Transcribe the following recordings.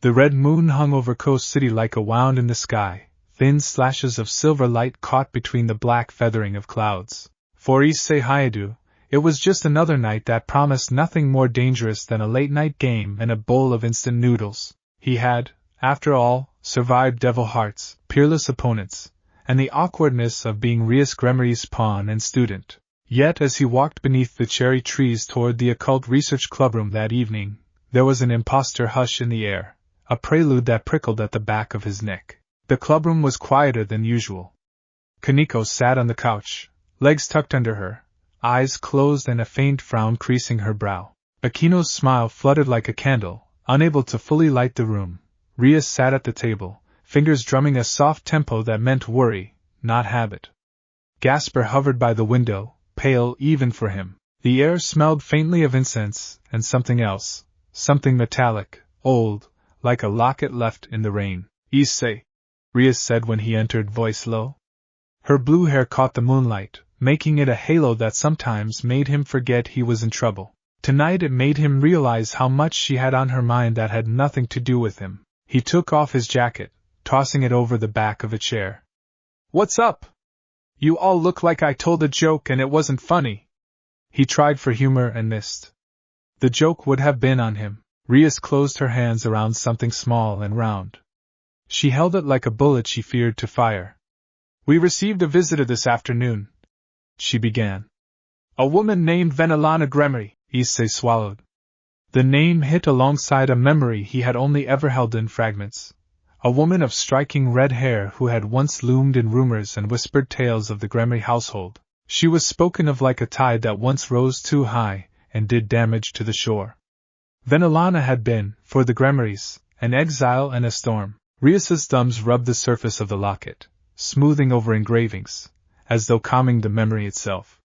The red moon hung over Coast City like a wound in the sky, thin slashes of silver light caught between the black feathering of clouds. For Issei Hayadu, it was just another night that promised nothing more dangerous than a late-night game and a bowl of instant noodles. He had, after all, survived Devil Hearts, peerless opponents, and the awkwardness of being Rias Gremery's pawn and student. Yet as he walked beneath the cherry trees toward the occult research clubroom that evening, there was an impostor hush in the air, a prelude that prickled at the back of his neck. The clubroom was quieter than usual. Kaneko sat on the couch, legs tucked under her, eyes closed and a faint frown creasing her brow. Akino's smile fluttered like a candle, unable to fully light the room. Rias sat at the table, fingers drumming a soft tempo that meant worry, not habit. Gasper hovered by the window, pale even for him. The air smelled faintly of incense, and something else, something metallic, old, like a locket left in the rain. "Issei," Rias said when he entered, voice low. Her blue hair caught the moonlight, making it a halo that sometimes made him forget he was in trouble. Tonight it made him realize how much she had on her mind that had nothing to do with him. He took off his jacket, tossing it over the back of a chair. "What's up? You all look like I told a joke and it wasn't funny." He tried for humor and missed. The joke would have been on him. Rias closed her hands around something small and round. She held it like a bullet she feared to fire. "We received a visitor this afternoon," she began. "A woman named Vanelana Gremery," Issei swallowed. The name hit alongside a memory he had only ever held in fragments. A woman of striking red hair who had once loomed in rumors and whispered tales of the Gremery household. She was spoken of like a tide that once rose too high and did damage to the shore. Vanelana had been, for the Gremerys, an exile and a storm. Rias's thumbs rubbed the surface of the locket, smoothing over engravings, as though calming the memory itself.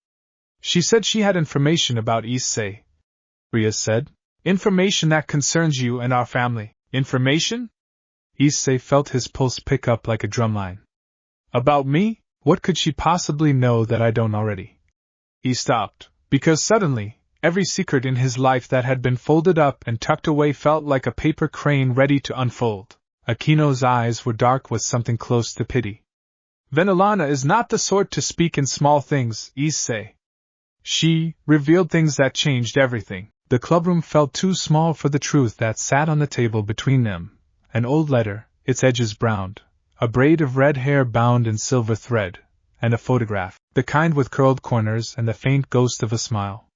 "She said she had information about Issei," Rias said. "Information that concerns you and our family." "Information?" Issei felt his pulse pick up like a drumline. "About me? What could she possibly know that I don't already?" He stopped, because suddenly, every secret in his life that had been folded up and tucked away felt like a paper crane ready to unfold. Akino's eyes were dark with something close to pity. "Vanelana is not the sort to speak in small things, Issei. She revealed things that changed everything." The clubroom felt too small for the truth that sat on the table between them. An old letter, its edges browned, a braid of red hair bound in silver thread, and a photograph, the kind with curled corners and the faint ghost of a smile.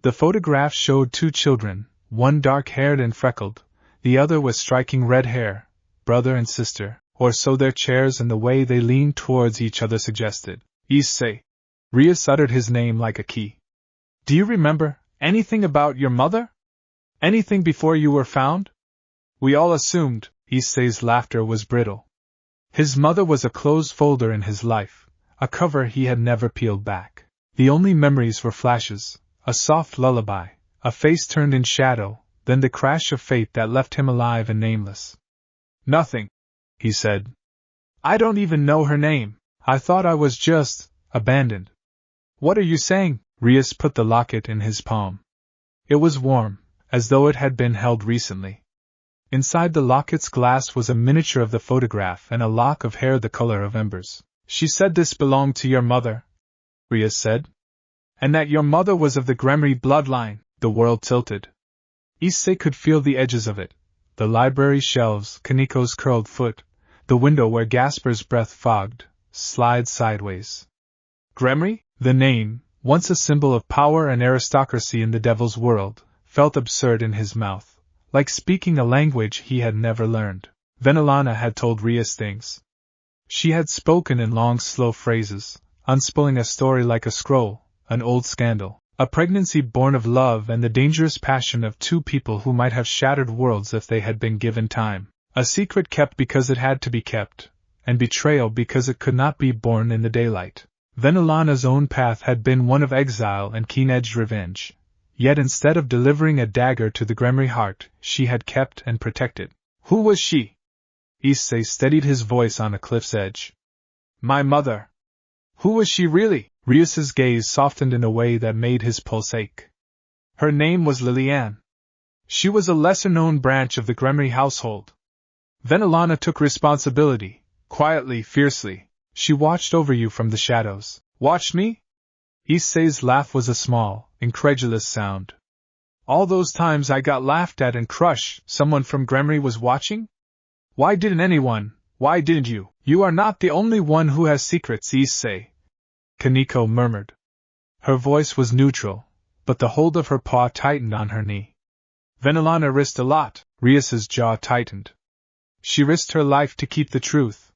The photograph showed two children, one dark-haired and freckled, the other with striking red hair, brother and sister, or so their chairs and the way they leaned towards each other suggested. "Issei." Rias uttered his name like a key. "Do you remember anything about your mother? Anything before you were found?" "We all assumed." Issei's laughter was brittle. His mother was a closed folder in his life, a cover he had never peeled back. The only memories were flashes, a soft lullaby, a face turned in shadow, then the crash of fate that left him alive and nameless. "Nothing," he said. "I don't even know her name. I thought I was just abandoned." "What are you saying?" Rias put the locket in his palm. It was warm, as though it had been held recently. Inside the locket's glass was a miniature of the photograph and a lock of hair the color of embers. "She said this belonged to your mother," Rias said. "And that your mother was of the Gremery bloodline." The world tilted. Issei could feel the edges of it. The library shelves, Kaneko's curled foot, the window where Gasper's breath fogged, slide sideways. Gremery, the name, once a symbol of power and aristocracy in the devil's world, felt absurd in his mouth, like speaking a language he had never learned. Vanelana had told Rias things. She had spoken in long, slow phrases, unspooling a story like a scroll, an old scandal, a pregnancy born of love and the dangerous passion of two people who might have shattered worlds if they had been given time. A secret kept because it had to be kept, and betrayal because it could not be born in the daylight. Vanelana's own path had been one of exile and keen-edged revenge. Yet instead of delivering a dagger to the Gremery heart, she had kept and protected. Who was she? Issei steadied his voice on a cliff's edge. My mother. Who was she really? Rias's gaze softened in a way that made his pulse ache. Her name was Liliane. She was a lesser-known branch of the Gremery household, Vanelana took responsibility, quietly, fiercely. She watched over you from the shadows. Watched me? Issei's laugh was a small, incredulous sound. All those times I got laughed at and crushed, someone from Gremry was watching? Why didn't you? You are not the only one who has secrets, Issei, Kaneko murmured. Her voice was neutral, but the hold of her paw tightened on her knee. Vanelana risked a lot. Rias's jaw tightened. She risked her life to keep the truth.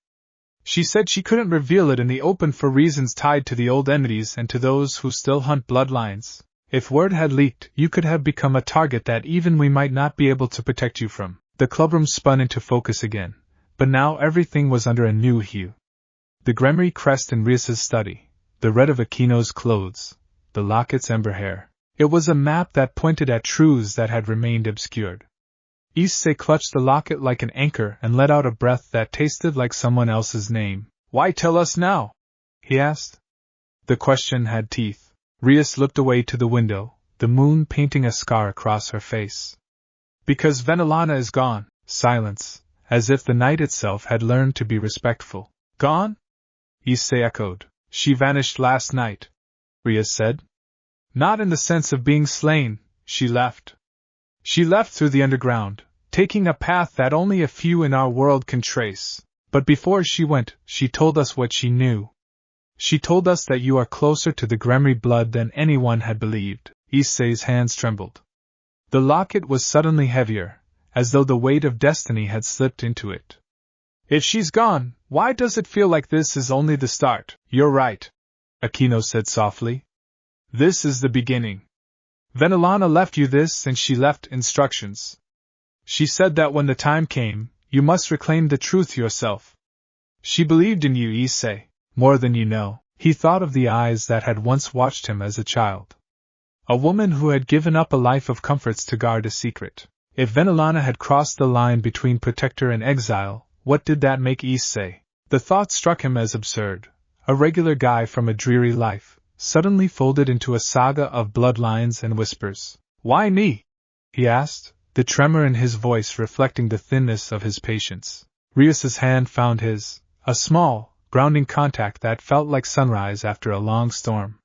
She said she couldn't reveal it in the open for reasons tied to the old entities and to those who still hunt bloodlines. If word had leaked, you could have become a target that even we might not be able to protect you from. The clubroom spun into focus again, but now everything was under a new hue. The Gremry crest in Rias's study, the red of Akino's clothes, the locket's ember hair. It was a map that pointed at truths that had remained obscured. Issei clutched the locket like an anchor and let out a breath that tasted like someone else's name. Why tell us now? He asked. The question had teeth. Rias looked away to the window, the moon painting a scar across her face. Because Vanelana is gone. Silence, as if the night itself had learned to be respectful. Gone? Issei echoed. She vanished last night, Rias said. Not in the sense of being slain, she left. She left through the underground, taking a path that only a few in our world can trace. But before she went, she told us what she knew. She told us that you are closer to the Gremry blood than anyone had believed. Issei's hands trembled. The locket was suddenly heavier, as though the weight of destiny had slipped into it. If she's gone, why does it feel like this is only the start? You're right, Akino said softly. This is the beginning. Vanelana left you this and she left instructions. She said that when the time came, you must reclaim the truth yourself. She believed in you, Issei, more than you know. He thought of the eyes that had once watched him as a child. A woman who had given up a life of comforts to guard a secret. If Vanelana had crossed the line between protector and exile, what did that make Issei? The thought struck him as absurd. A regular guy from a dreary life, suddenly folded into a saga of bloodlines and whispers. Why me? He asked, the tremor in his voice reflecting the thinness of his patience. Rias's hand found his, a small, grounding contact that felt like sunrise after a long storm.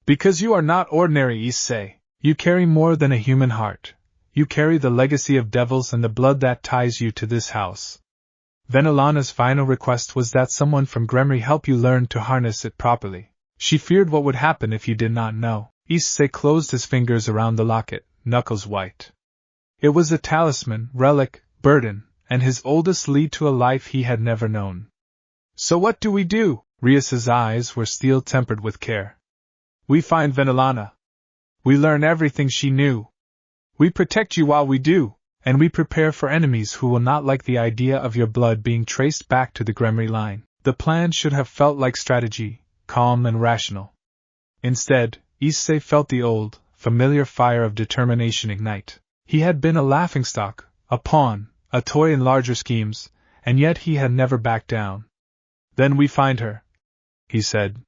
Because you are not ordinary, Issei. You carry more than a human heart. You carry the legacy of devils and the blood that ties you to this house. Vanelana's final request was that someone from Gremry help you learn to harness it properly. She feared what would happen if you did not know. Issei closed his fingers around the locket, knuckles white. It was a talisman, relic, burden, and his oldest lead to a life he had never known. So what do we do? Rias's eyes were steel-tempered with care. We find Vanelana. We learn everything she knew. We protect you while we do, and we prepare for enemies who will not like the idea of your blood being traced back to the Gremry line. The plan should have felt like strategy, calm and rational. Instead, Issei felt the old, familiar fire of determination ignite. He had been a laughingstock, a pawn, a toy in larger schemes, and yet he had never backed down. Then we find her, he said.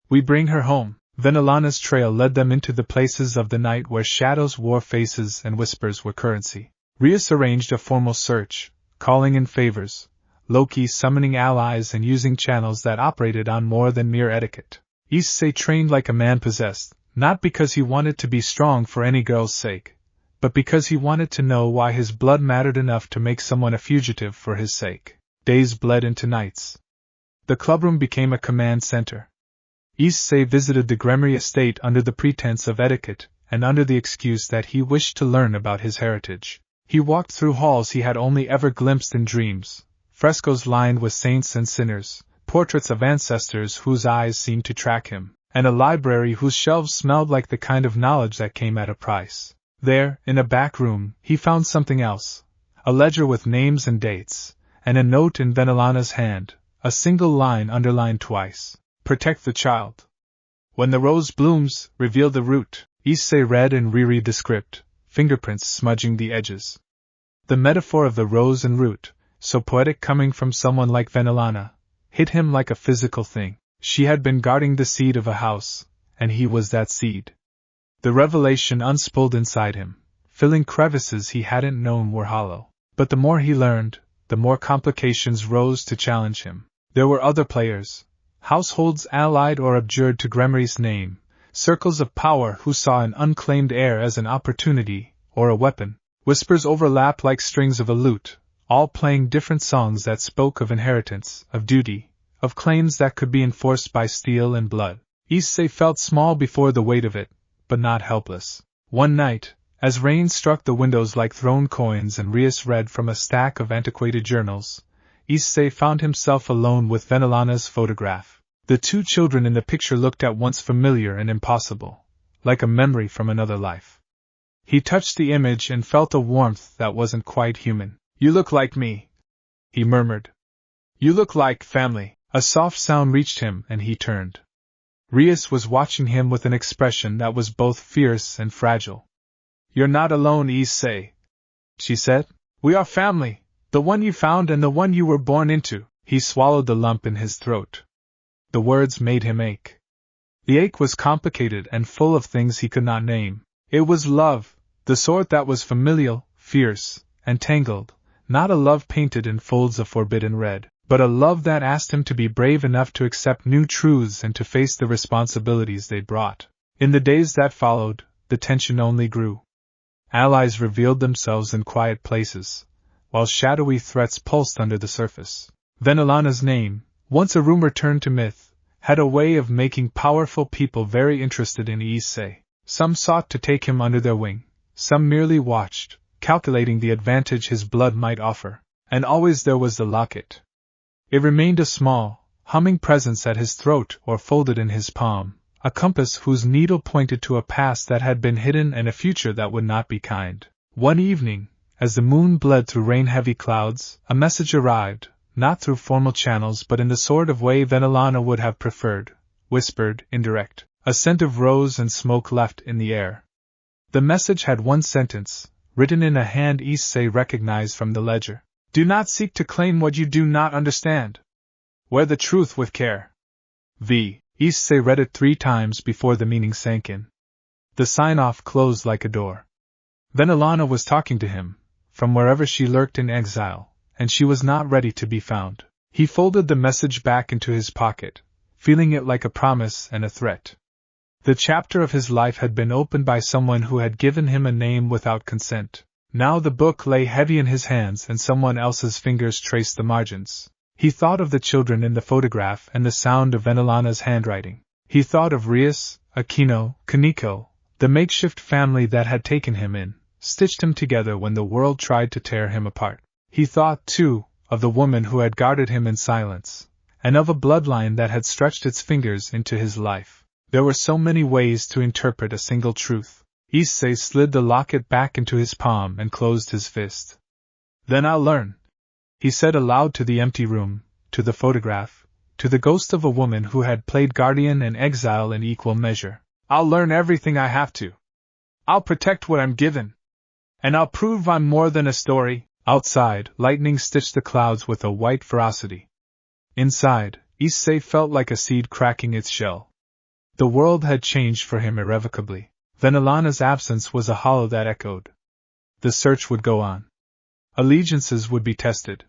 We bring her home. Vanelana's trail led them into the places of the night where shadows wore faces and whispers were currency. Rias arranged a formal search, calling in favors, low-key summoning allies and using channels that operated on more than mere etiquette. Issei trained like a man possessed, not because he wanted to be strong for any girl's sake, but because he wanted to know why his blood mattered enough to make someone a fugitive for his sake. Days bled into nights. The clubroom became a command center. Issei visited the Gremry estate under the pretense of etiquette, and under the excuse that he wished to learn about his heritage. He walked through halls he had only ever glimpsed in dreams, frescoes lined with saints and sinners, portraits of ancestors whose eyes seemed to track him, and a library whose shelves smelled like the kind of knowledge that came at a price. There, in a back room, he found something else, a ledger with names and dates, and a note in Vanelana's hand, a single line underlined twice. Protect the child. When the rose blooms, reveal the root. Issei read and reread the script, fingerprints smudging the edges. The metaphor of the rose and root, so poetic coming from someone like Vanelana, hit him like a physical thing. She had been guarding the seed of a house, and he was that seed. The revelation unspooled inside him, filling crevices he hadn't known were hollow. But the more he learned, the more complications rose to challenge him. There were other players, households allied or abjured to Gremory's name, circles of power who saw an unclaimed heir as an opportunity, or a weapon. Whispers overlapped like strings of a lute, all playing different songs that spoke of inheritance, of duty, of claims that could be enforced by steel and blood. Issei felt small before the weight of it, but not helpless. One night, as rain struck the windows like thrown coins and Rias read from a stack of antiquated journals, Issei found himself alone with Vanelana's photograph. The two children in the picture looked at once familiar and impossible, like a memory from another life. He touched the image and felt a warmth that wasn't quite human. "You look like me," he murmured. "You look like family." A soft sound reached him and he turned. Rias was watching him with an expression that was both fierce and fragile. "You're not alone, Issei," she said. "We are family, the one you found and the one you were born into." He swallowed the lump in his throat. The words made him ache. The ache was complicated and full of things he could not name. It was love, the sort that was familial, fierce, and tangled, not a love painted in folds of forbidden red, but a love that asked him to be brave enough to accept new truths and to face the responsibilities they brought. In the days that followed, the tension only grew. Allies revealed themselves in quiet places, while shadowy threats pulsed under the surface. Vanelana's name, once a rumor turned to myth, had a way of making powerful people very interested in Issei. Some sought to take him under their wing, some merely watched, calculating the advantage his blood might offer, and always there was the locket. It remained a small, humming presence at his throat or folded in his palm, a compass whose needle pointed to a past that had been hidden and a future that would not be kind. One evening, as the moon bled through rain-heavy clouds, a message arrived, not through formal channels but in the sort of way Vanelana would have preferred, whispered, indirect, a scent of rose and smoke left in the air. The message had one sentence, written in a hand Issei recognized from the ledger. "Do not seek to claim what you do not understand. Wear the truth with care." Issei read it 3 times before the meaning sank in. The sign-off closed like a door. Vanelana was talking to him, from wherever she lurked in exile, and she was not ready to be found. He folded the message back into his pocket, feeling it like a promise and a threat. The chapter of his life had been opened by someone who had given him a name without consent. Now the book lay heavy in his hands and someone else's fingers traced the margins. He thought of the children in the photograph and the sound of Vanelana's handwriting. He thought of Rias, Aquino, Kaneko, the makeshift family that had taken him in, stitched him together when the world tried to tear him apart. He thought, too, of the woman who had guarded him in silence, and of a bloodline that had stretched its fingers into his life. There were so many ways to interpret a single truth. Issei slid the locket back into his palm and closed his fist. "Then I'll learn," he said aloud to the empty room, to the photograph, to the ghost of a woman who had played guardian and exile in equal measure. "I'll learn everything I have to. I'll protect what I'm given. And I'll prove I'm more than a story." Outside, lightning stitched the clouds with a white ferocity. Inside, Issei felt like a seed cracking its shell. The world had changed for him irrevocably. Vanelana's absence was a hollow that echoed. The search would go on. Allegiances would be tested.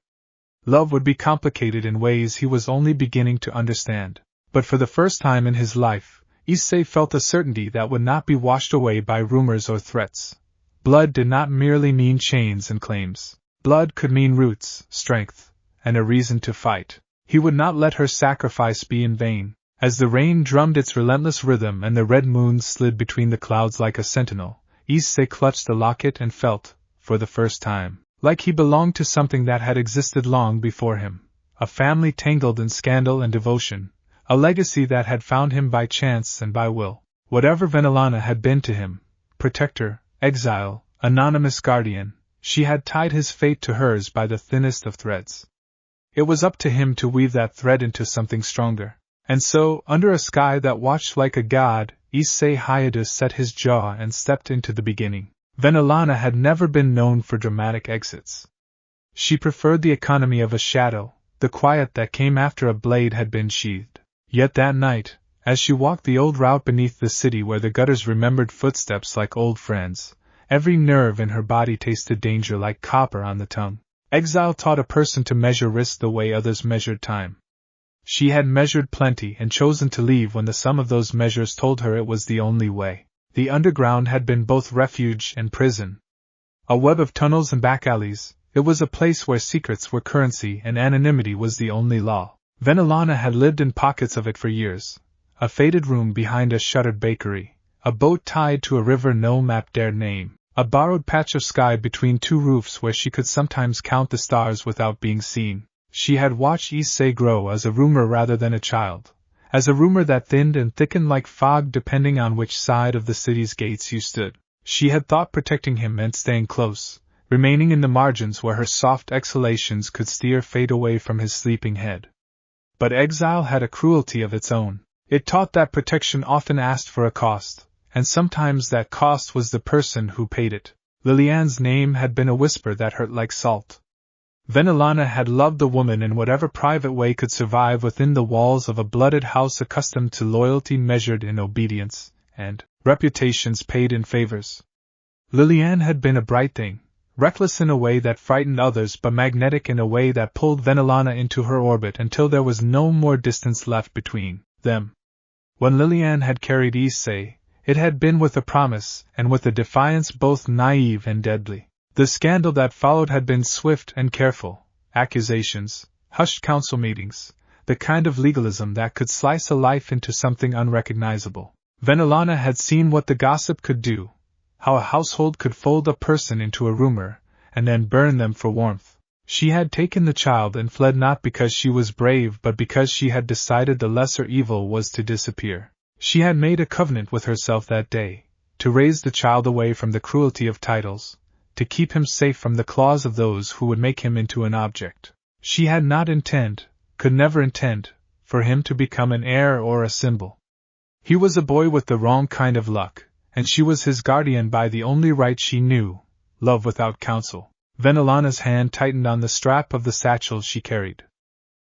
Love would be complicated in ways he was only beginning to understand. But for the first time in his life, Issei felt a certainty that would not be washed away by rumors or threats. Blood did not merely mean chains and claims. Blood could mean roots, strength, and a reason to fight. He would not let her sacrifice be in vain. As the rain drummed its relentless rhythm and the red moon slid between the clouds like a sentinel, Issei clutched the locket and felt, for the first time, like he belonged to something that had existed long before him. A family tangled in scandal and devotion, a legacy that had found him by chance and by will. Whatever Vanelana had been to him, protector, exile, anonymous guardian, she had tied his fate to hers by the thinnest of threads. It was up to him to weave that thread into something stronger. And so, under a sky that watched like a god, Issei set his jaw and stepped into the beginning. Vanelana had never been known for dramatic exits. She preferred the economy of a shadow, the quiet that came after a blade had been sheathed. Yet that night, as she walked the old route beneath the city where the gutters remembered footsteps like old friends, every nerve in her body tasted danger like copper on the tongue. Exile taught a person to measure risk the way others measured time. She had measured plenty and chosen to leave when the sum of those measures told her it was the only way. The underground had been both refuge and prison. A web of tunnels and back alleys, it was a place where secrets were currency and anonymity was the only law. Vanelana had lived in pockets of it for years. A faded room behind a shuttered bakery, a boat tied to a river no map dared name, a borrowed patch of sky between two roofs where she could sometimes count the stars without being seen. She had watched Issei grow as a rumor rather than a child, as a rumor that thinned and thickened like fog depending on which side of the city's gates you stood. She had thought protecting him meant staying close, remaining in the margins where her soft exhalations could steer fate away from his sleeping head. But exile had a cruelty of its own. It taught that protection often asked for a cost, and sometimes that cost was the person who paid it. Liliane's name had been a whisper that hurt like salt. Vanelana had loved the woman in whatever private way could survive within the walls of a blooded house accustomed to loyalty measured in obedience, and reputations paid in favors. Liliane had been a bright thing, reckless in a way that frightened others but magnetic in a way that pulled Vanelana into her orbit until there was no more distance left between them. When Liliane had carried Issei, it had been with a promise and with a defiance both naive and deadly. The scandal that followed had been swift and careful, accusations, hushed council meetings, the kind of legalism that could slice a life into something unrecognizable. Vanelana had seen what the gossip could do, how a household could fold a person into a rumor, and then burn them for warmth. She had taken the child and fled not because she was brave but because she had decided the lesser evil was to disappear. She had made a covenant with herself that day, to raise the child away from the cruelty of titles, to keep him safe from the claws of those who would make him into an object. She had not could never intend, for him to become an heir or a symbol. He was a boy with the wrong kind of luck, and she was his guardian by the only right she knew, love without counsel. Vanelana's hand tightened on the strap of the satchel she carried.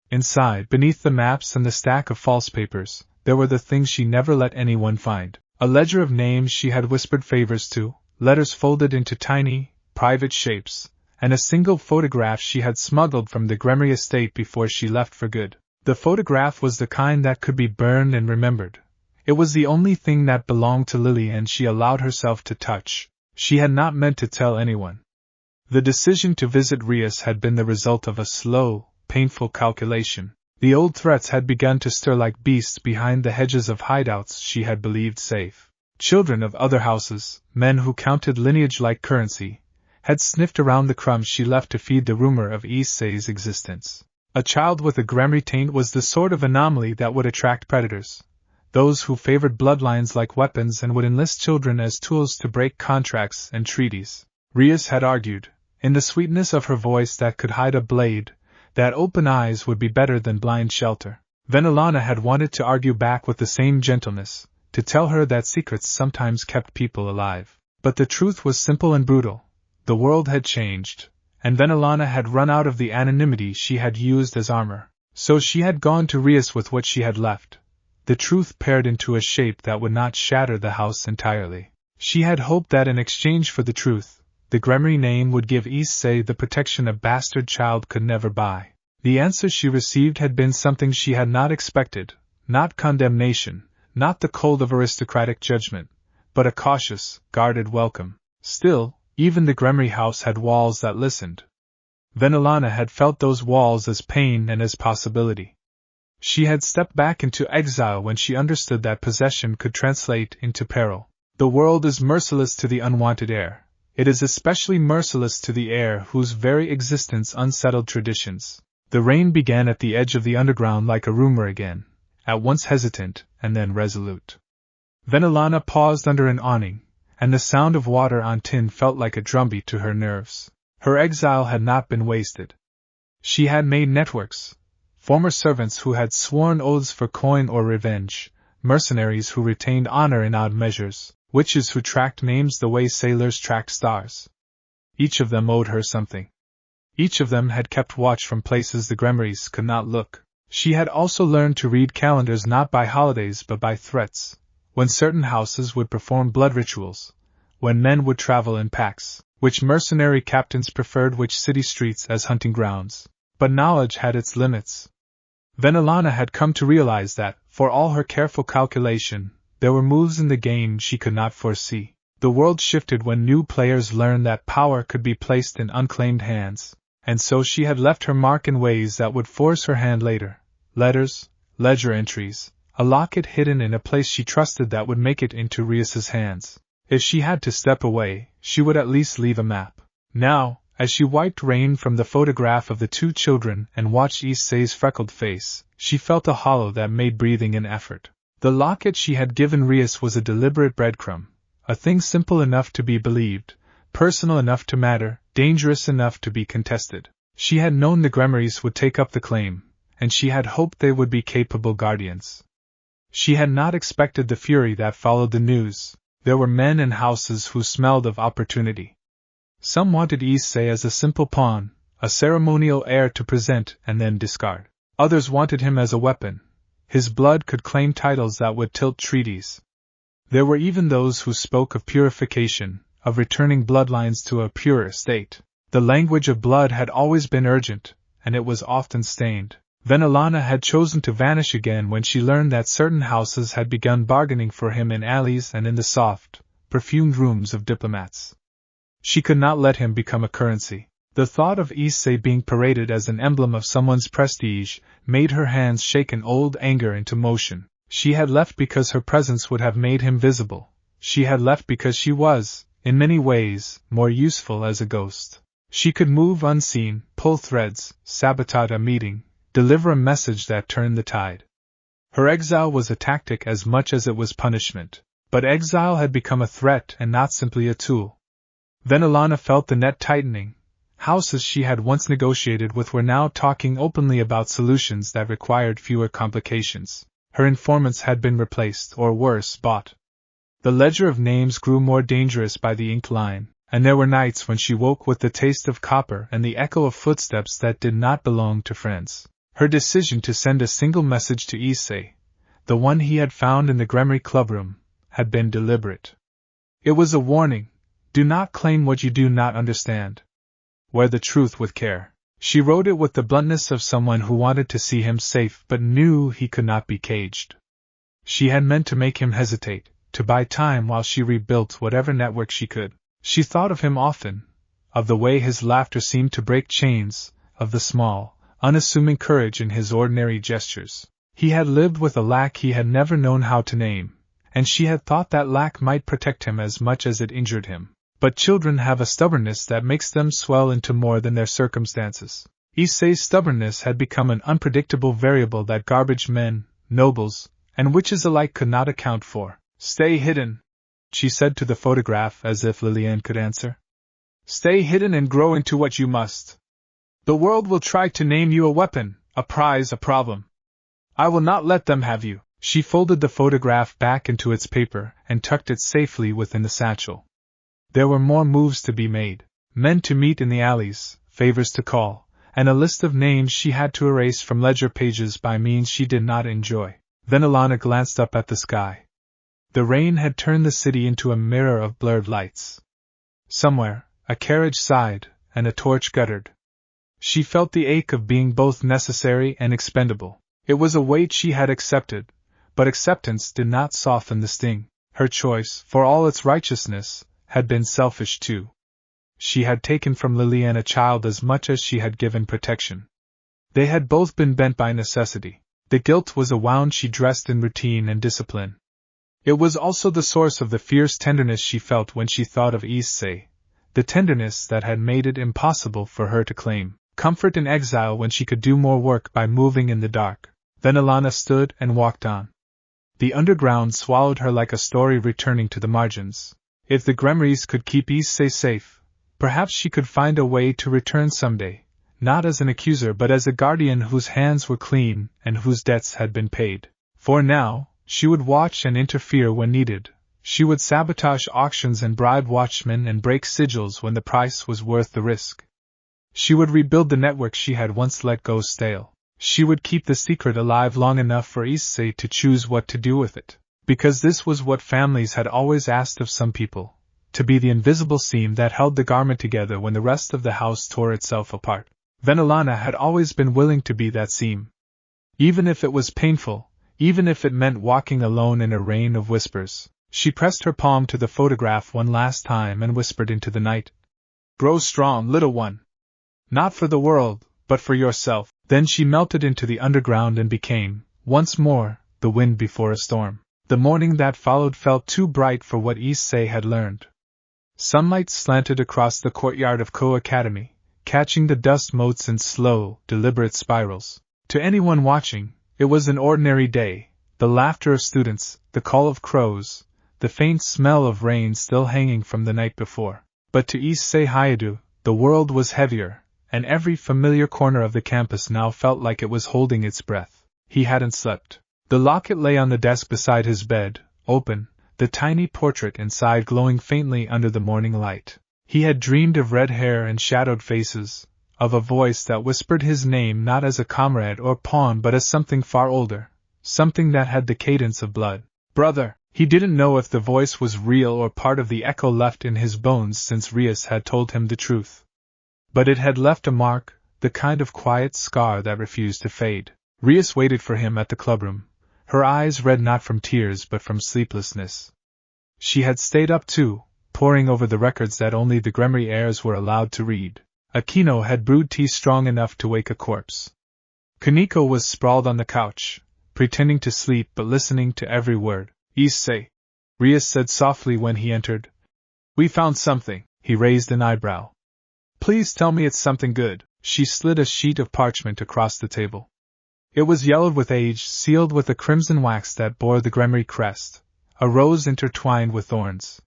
Inside, beneath the maps and the stack of false papers, there were the things she never let anyone find. A ledger of names she had whispered favors to, letters folded into tiny, private shapes, and a single photograph she had smuggled from the Gremery estate before she left for good. The photograph was the kind that could be burned and remembered. It was the only thing that belonged to Lily and she allowed herself to touch. She had not meant to tell anyone. The decision to visit Rias had been the result of a slow, painful calculation. The old threats had begun to stir like beasts behind the hedges of hideouts she had believed safe. Children of other houses, men who counted lineage like currency, had sniffed around the crumbs she left to feed the rumor of Issei's existence. A child with a Gremery taint was the sort of anomaly that would attract predators, those who favored bloodlines like weapons and would enlist children as tools to break contracts and treaties. Rias had argued, in the sweetness of her voice that could hide a blade, that open eyes would be better than blind shelter. Vanelana had wanted to argue back with the same gentleness, to tell her that secrets sometimes kept people alive. But the truth was simple and brutal. The world had changed, and Vanelana had run out of the anonymity she had used as armor. So she had gone to Rias with what she had left, the truth pared into a shape that would not shatter the house entirely. She had hoped that in exchange for the truth, the Gremery name would give Issei the protection a bastard child could never buy. The answer she received had been something she had not expected, not condemnation, not the cold of aristocratic judgment, but a cautious, guarded welcome. Still, even the Gremery house had walls that listened. Vanelana had felt those walls as pain and as possibility. She had stepped back into exile when she understood that possession could translate into peril. The world is merciless to the unwanted heir. It is especially merciless to the heir whose very existence unsettled traditions. The rain began at the edge of the underground like a rumor again, at once hesitant and then resolute. Vanelana paused under an awning, and the sound of water on tin felt like a drumbeat to her nerves. Her exile had not been wasted. She had made networks, former servants who had sworn oaths for coin or revenge, mercenaries who retained honor in odd measures, witches who tracked names the way sailors tracked stars. Each of them owed her something. Each of them had kept watch from places the Gremerys could not look. She had also learned to read calendars not by holidays but by threats, when certain houses would perform blood rituals, when men would travel in packs, which mercenary captains preferred which city streets as hunting grounds. But knowledge had its limits. Vanelana had come to realize that, for all her careful calculation, there were moves in the game she could not foresee. The world shifted when new players learned that power could be placed in unclaimed hands, and so she had left her mark in ways that would force her hand later. Letters, ledger entries, a locket hidden in a place she trusted that would make it into Rias's hands. If she had to step away, she would at least leave a map. Now, as she wiped rain from the photograph of the two children and watched Issei's freckled face, she felt a hollow that made breathing an effort. The locket she had given Rias was a deliberate breadcrumb, a thing simple enough to be believed, personal enough to matter, dangerous enough to be contested. She had known the Gremarys would take up the claim, and she had hoped they would be capable guardians. She had not expected the fury that followed the news. There were men and houses who smelled of opportunity. Some wanted Issei as a simple pawn, a ceremonial heir to present and then discard. Others wanted him as a weapon. His blood could claim titles that would tilt treaties. There were even those who spoke of purification, of returning bloodlines to a purer state. The language of blood had always been urgent, and it was often stained. Vanelana had chosen to vanish again when she learned that certain houses had begun bargaining for him in alleys and in the soft, perfumed rooms of diplomats. She could not let him become a currency. The thought of Issei being paraded as an emblem of someone's prestige made her hands shake an old anger into motion. She had left because her presence would have made him visible. She had left because she was, in many ways, more useful as a ghost. She could move unseen, pull threads, sabotage a meeting, deliver a message that turned the tide. Her exile was a tactic as much as it was punishment, but exile had become a threat and not simply a tool. Vanelana felt the net tightening. Houses she had once negotiated with were now talking openly about solutions that required fewer complications. Her informants had been replaced, or worse, bought. The ledger of names grew more dangerous by the inked line, and there were nights when she woke with the taste of copper and the echo of footsteps that did not belong to friends. Her decision to send a single message to Issei, the one he had found in the Gremory clubroom, had been deliberate. It was a warning. Do not claim what you do not understand. Wear the truth with care. She wrote it with the bluntness of someone who wanted to see him safe but knew he could not be caged. She had meant to make him hesitate, to buy time while she rebuilt whatever network she could. She thought of him often, of the way his laughter seemed to break chains, of the small, unassuming courage in his ordinary gestures. He had lived with a lack he had never known how to name, and she had thought that lack might protect him as much as it injured him. But children have a stubbornness that makes them swell into more than their circumstances. Issei's stubbornness had become an unpredictable variable that garbage men, nobles, and witches alike could not account for. Stay hidden, she said to the photograph as if Liliane could answer. Stay hidden and grow into what you must. The world will try to name you a weapon, a prize, a problem. I will not let them have you. She folded the photograph back into its paper and tucked it safely within the satchel. There were more moves to be made, men to meet in the alleys, favors to call, and a list of names she had to erase from ledger pages by means she did not enjoy. Vanelana glanced up at the sky. The rain had turned the city into a mirror of blurred lights. Somewhere, a carriage sighed, and a torch guttered. She felt the ache of being both necessary and expendable. It was a weight she had accepted, but acceptance did not soften the sting. Her choice, for all its righteousness, had been selfish too. She had taken from Liliane a child as much as she had given protection. They had both been bent by necessity. The guilt was a wound she dressed in routine and discipline. It was also the source of the fierce tenderness she felt when she thought of Issei, the tenderness that had made it impossible for her to claim comfort in exile when she could do more work by moving in the dark. Vanelana stood and walked on. The underground swallowed her like a story returning to the margins. If the Gremarys could keep Issei safe, perhaps she could find a way to return someday, not as an accuser but as a guardian whose hands were clean and whose debts had been paid. For now, she would watch and interfere when needed. She would sabotage auctions and bribe watchmen and break sigils when the price was worth the risk. She would rebuild the network she had once let go stale. She would keep the secret alive long enough for Issei to choose what to do with it. Because this was what families had always asked of some people, to be the invisible seam that held the garment together when the rest of the house tore itself apart. Vanelana had always been willing to be that seam. Even if it was painful, even if it meant walking alone in a rain of whispers. She pressed her palm to the photograph one last time and whispered into the night. "Grow strong, little one. Not for the world, but for yourself." Then she melted into the underground and became, once more, the wind before a storm. The morning that followed felt too bright for what Issei had learned. Sunlight slanted across the courtyard of Ko Academy, catching the dust motes in slow, deliberate spirals. To anyone watching, it was an ordinary day, the laughter of students, the call of crows, the faint smell of rain still hanging from the night before. But to Issei Hayadu, the world was heavier, and every familiar corner of the campus now felt like it was holding its breath. He hadn't slept. The locket lay on the desk beside his bed, open, the tiny portrait inside glowing faintly under the morning light. He had dreamed of red hair and shadowed faces, of a voice that whispered his name not as a comrade or pawn but as something far older, something that had the cadence of blood. "Brother!" He didn't know if the voice was real or part of the echo left in his bones since Rias had told him the truth. But it had left a mark, the kind of quiet scar that refused to fade. Rias waited for him at the clubroom, her eyes red not from tears but from sleeplessness. She had stayed up too, poring over the records that only the Gremory heirs were allowed to read. Aquino had brewed tea strong enough to wake a corpse. Kaneko was sprawled on the couch, pretending to sleep but listening to every word. "Issei," Rias said softly when he entered. "We found something." He raised an eyebrow. "Please tell me it's something good." She slid a sheet of parchment across the table. It was yellowed with age, sealed with a crimson wax that bore the Gremory crest, a rose intertwined with thorns.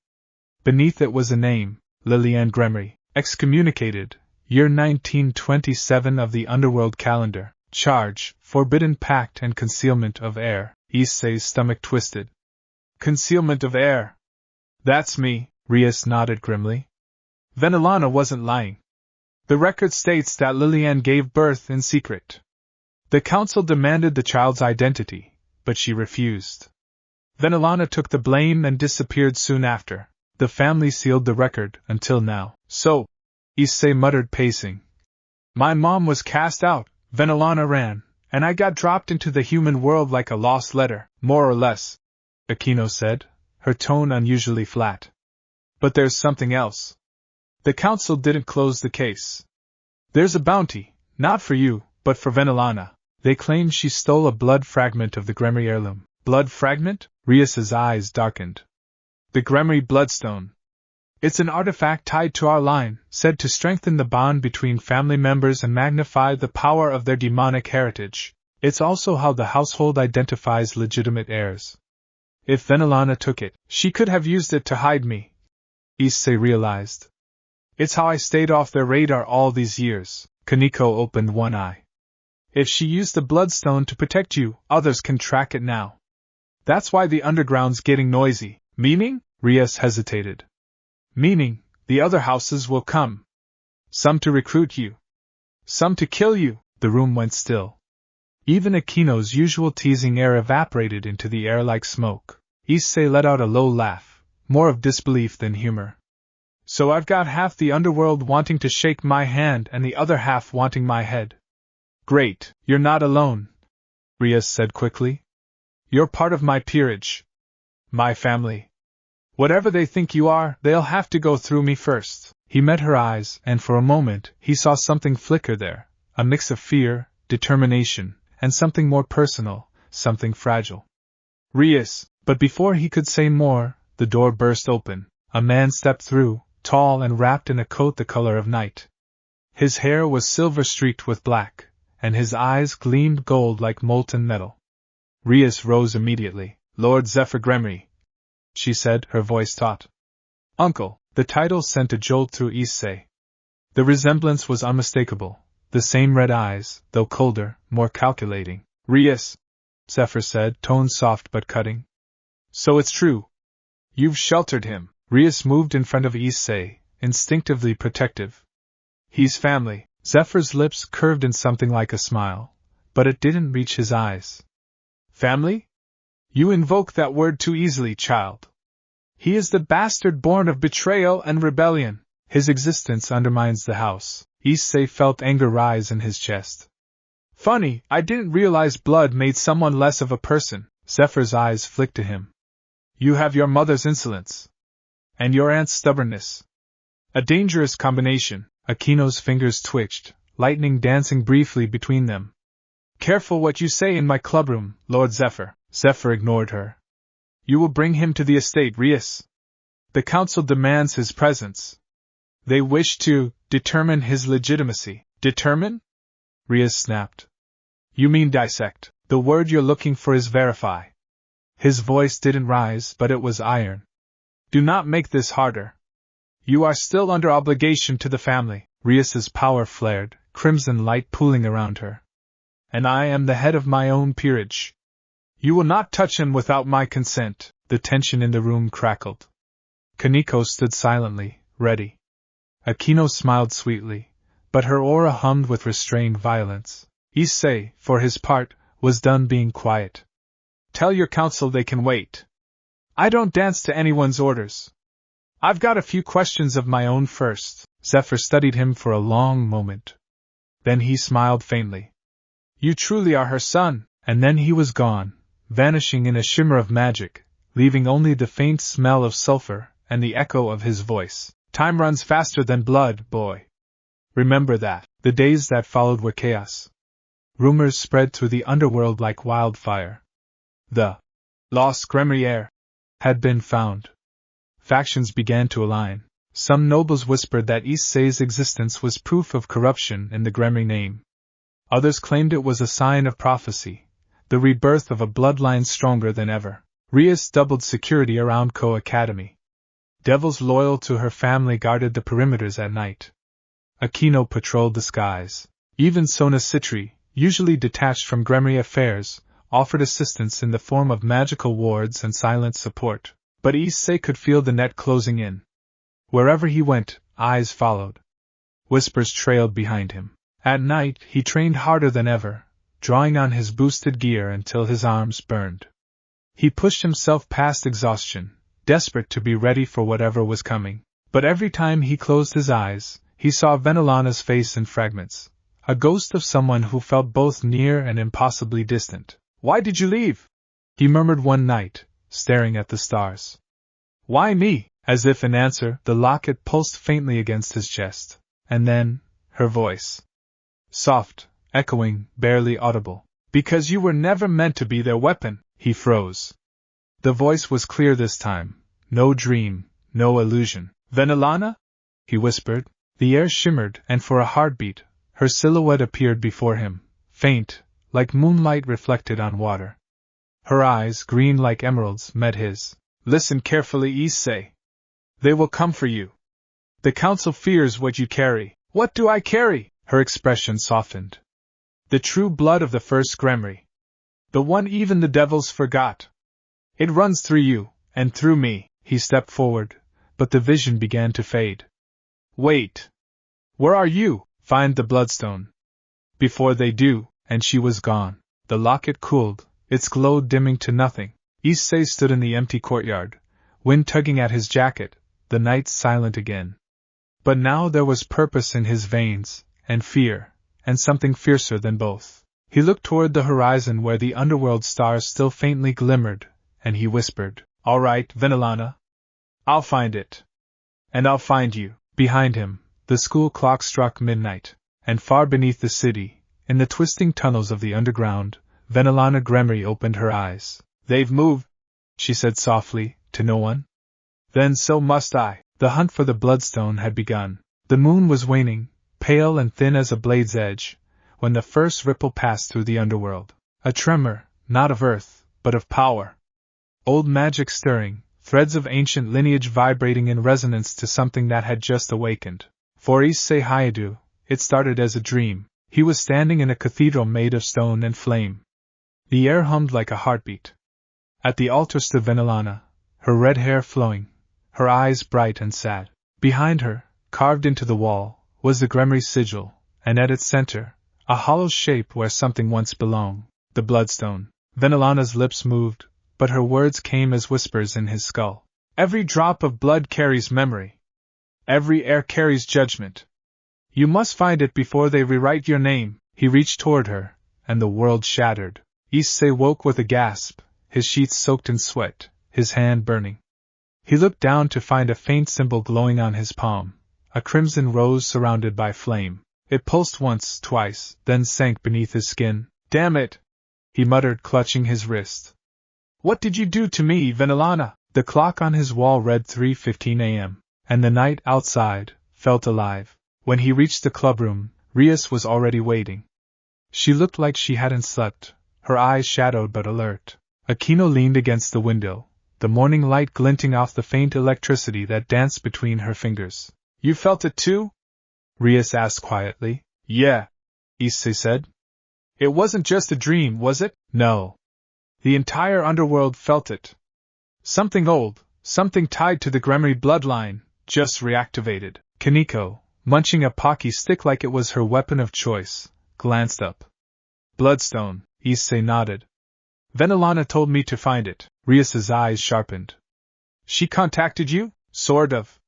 Beneath it was a name, Liliane Gremory, excommunicated, year 1927 of the underworld calendar. Charge, forbidden pact and concealment of heir. Issei's stomach twisted. Concealment of heir. That's me, Rias nodded grimly. Vanelana wasn't lying. The record states that Liliane gave birth in secret. The council demanded the child's identity, but she refused. Vanelana took the blame and disappeared soon after. The family sealed the record until now. So, Issei muttered, pacing. My mom was cast out, Vanelana ran, and I got dropped into the human world like a lost letter, more or less, Aquino said, her tone unusually flat. But there's something else. The council didn't close the case. There's a bounty, not for you, but for Vanelana. They claim she stole a blood fragment of the Gremory heirloom. Blood fragment? Rias's eyes darkened. The Gremory bloodstone. It's an artifact tied to our line, said to strengthen the bond between family members and magnify the power of their demonic heritage. It's also how the household identifies legitimate heirs. If Vanelana took it, she could have used it to hide me, Issei realized. It's how I stayed off their radar all these years. Kaneko opened one eye. If she used the bloodstone to protect you, others can track it now. That's why the underground's getting noisy. Meaning? Rias hesitated. Meaning, the other houses will come. Some to recruit you. Some to kill you. The room went still. Even Aquino's usual teasing air evaporated into the air like smoke. Issei let out a low laugh, more of disbelief than humor. So I've got half the underworld wanting to shake my hand and the other half wanting my head. Great, you're not alone, Rias said quickly. You're part of my peerage. My family. Whatever they think you are, they'll have to go through me first. He met her eyes, and for a moment, he saw something flicker there, a mix of fear, determination, and something more personal, something fragile. Rias, but before he could say more, the door burst open. A man stepped through, tall and wrapped in a coat the color of night. His hair was silver-streaked with black, and his eyes gleamed gold like molten metal. Rias rose immediately. Lord Zephyr Gremory, she said, her voice taut. Uncle, the title sent a jolt through Issei. The resemblance was unmistakable, the same red eyes, though colder, more calculating. Rias, Zephyr said, tone soft but cutting. So it's true. You've sheltered him. Rias moved in front of Issei, instinctively protective. He's family. Zephyr's lips curved in something like a smile, but it didn't reach his eyes. Family? You invoke that word too easily, child. He is the bastard born of betrayal and rebellion. His existence undermines the house. Issei felt anger rise in his chest. Funny, I didn't realize blood made someone less of a person. Zephyr's eyes flicked to him. You have your mother's insolence. And your aunt's stubbornness. A dangerous combination. Akino's fingers twitched, lightning dancing briefly between them. Careful what you say in my clubroom, Lord Zephyr. Zephyr ignored her. You will bring him to the estate, Rias. The council demands his presence. They wish to determine his legitimacy. Determine? Rias snapped. You mean dissect. The word you're looking for is verify. His voice didn't rise, but it was iron. Do not make this harder. You are still under obligation to the family. Rias's power flared, crimson light pooling around her. And I am the head of my own peerage. You will not touch him without my consent. The tension in the room crackled. Kaneko stood silently, ready. Akino smiled sweetly, but her aura hummed with restrained violence. Issei, for his part, was done being quiet. Tell your council they can wait. I don't dance to anyone's orders. I've got a few questions of my own first. Zephyr studied him for a long moment. Then he smiled faintly. You truly are her son. And then he was gone, vanishing in a shimmer of magic, leaving only the faint smell of sulfur and the echo of his voice. Time runs faster than blood, boy. Remember that. The days that followed were chaos. Rumors spread through the underworld like wildfire. The lost Gremriere had been found. Factions began to align. Some nobles whispered that Issei's existence was proof of corruption in the Gremri name. Others claimed it was a sign of prophecy, the rebirth of a bloodline stronger than ever. Rias doubled security around Ko Academy. Devils loyal to her family guarded the perimeters at night. Akino patrolled the skies. Even Sona Citri, usually detached from Gremri affairs, offered assistance in the form of magical wards and silent support. But Issei could feel the net closing in. Wherever he went, eyes followed. Whispers trailed behind him. At night, he trained harder than ever, drawing on his boosted gear until his arms burned. He pushed himself past exhaustion, desperate to be ready for whatever was coming. But every time he closed his eyes, he saw Vanelana's face in fragments, a ghost of someone who felt both near and impossibly distant. Why did you leave? He murmured one night, staring at the stars. Why me? As if in answer, the locket pulsed faintly against his chest. And then, her voice. Soft, echoing, barely audible. Because you were never meant to be their weapon. He froze. The voice was clear this time. No dream, no illusion. Vanelana? He whispered. The air shimmered, and for a heartbeat, her silhouette appeared before him, faint, like moonlight reflected on water. Her eyes, green like emeralds, met his. Listen carefully, Issei. They will come for you. The council fears what you carry. What do I carry? Her expression softened. The true blood of the first Gremri. The one even the devils forgot. It runs through you, and through me. He stepped forward, but the vision began to fade. Wait. Where are you? Find the bloodstone. Before they do, and she was gone. The locket cooled, its glow dimming to nothing. Issei stood in the empty courtyard, wind tugging at his jacket, the night silent again. But now there was purpose in his veins, and fear, and something fiercer than both. He looked toward the horizon where the underworld stars still faintly glimmered, and he whispered, All right, Vanelana. I'll find it. And I'll find you. Behind him, the school clock struck midnight, and far beneath the city, in the twisting tunnels of the underground, Vanelana Gremri opened her eyes. They've moved, she said softly, to no one. Then so must I. The hunt for the bloodstone had begun. The moon was waning, pale and thin as a blade's edge, when the first ripple passed through the underworld. A tremor, not of earth, but of power. Old magic stirring, threads of ancient lineage vibrating in resonance to something that had just awakened. For Issei Hayadu, it started as a dream. He was standing in a cathedral made of stone and flame. The air hummed like a heartbeat. At the altar stood Vanelana, her red hair flowing, her eyes bright and sad. Behind her, carved into the wall, was the Gremri sigil, and at its center, a hollow shape where something once belonged, the bloodstone. Vanelana's lips moved, but her words came as whispers in his skull. Every drop of blood carries memory. Every air carries judgment. You must find it before they rewrite your name. He reached toward her, and the world shattered. Issei woke with a gasp, his sheets soaked in sweat, his hand burning. He looked down to find a faint symbol glowing on his palm, a crimson rose surrounded by flame. It pulsed once, twice, then sank beneath his skin. Damn it! He muttered, clutching his wrist. What did you do to me, Vanelana? The clock on his wall read 3:15 a.m., and the night outside felt alive. When he reached the clubroom, Rias was already waiting. She looked like she hadn't slept, her eyes shadowed but alert. Aquino leaned against the window, the morning light glinting off the faint electricity that danced between her fingers. You felt it too? Rias asked quietly. Yeah, Issei said. It wasn't just a dream, was it? No. The entire underworld felt it. Something old, something tied to the Gremry bloodline, just reactivated. Kaneko, munching a pocky stick like it was her weapon of choice, glanced up. Bloodstone, Issei nodded. Vanelana told me to find it. Rias's eyes sharpened. She contacted you? Sort of.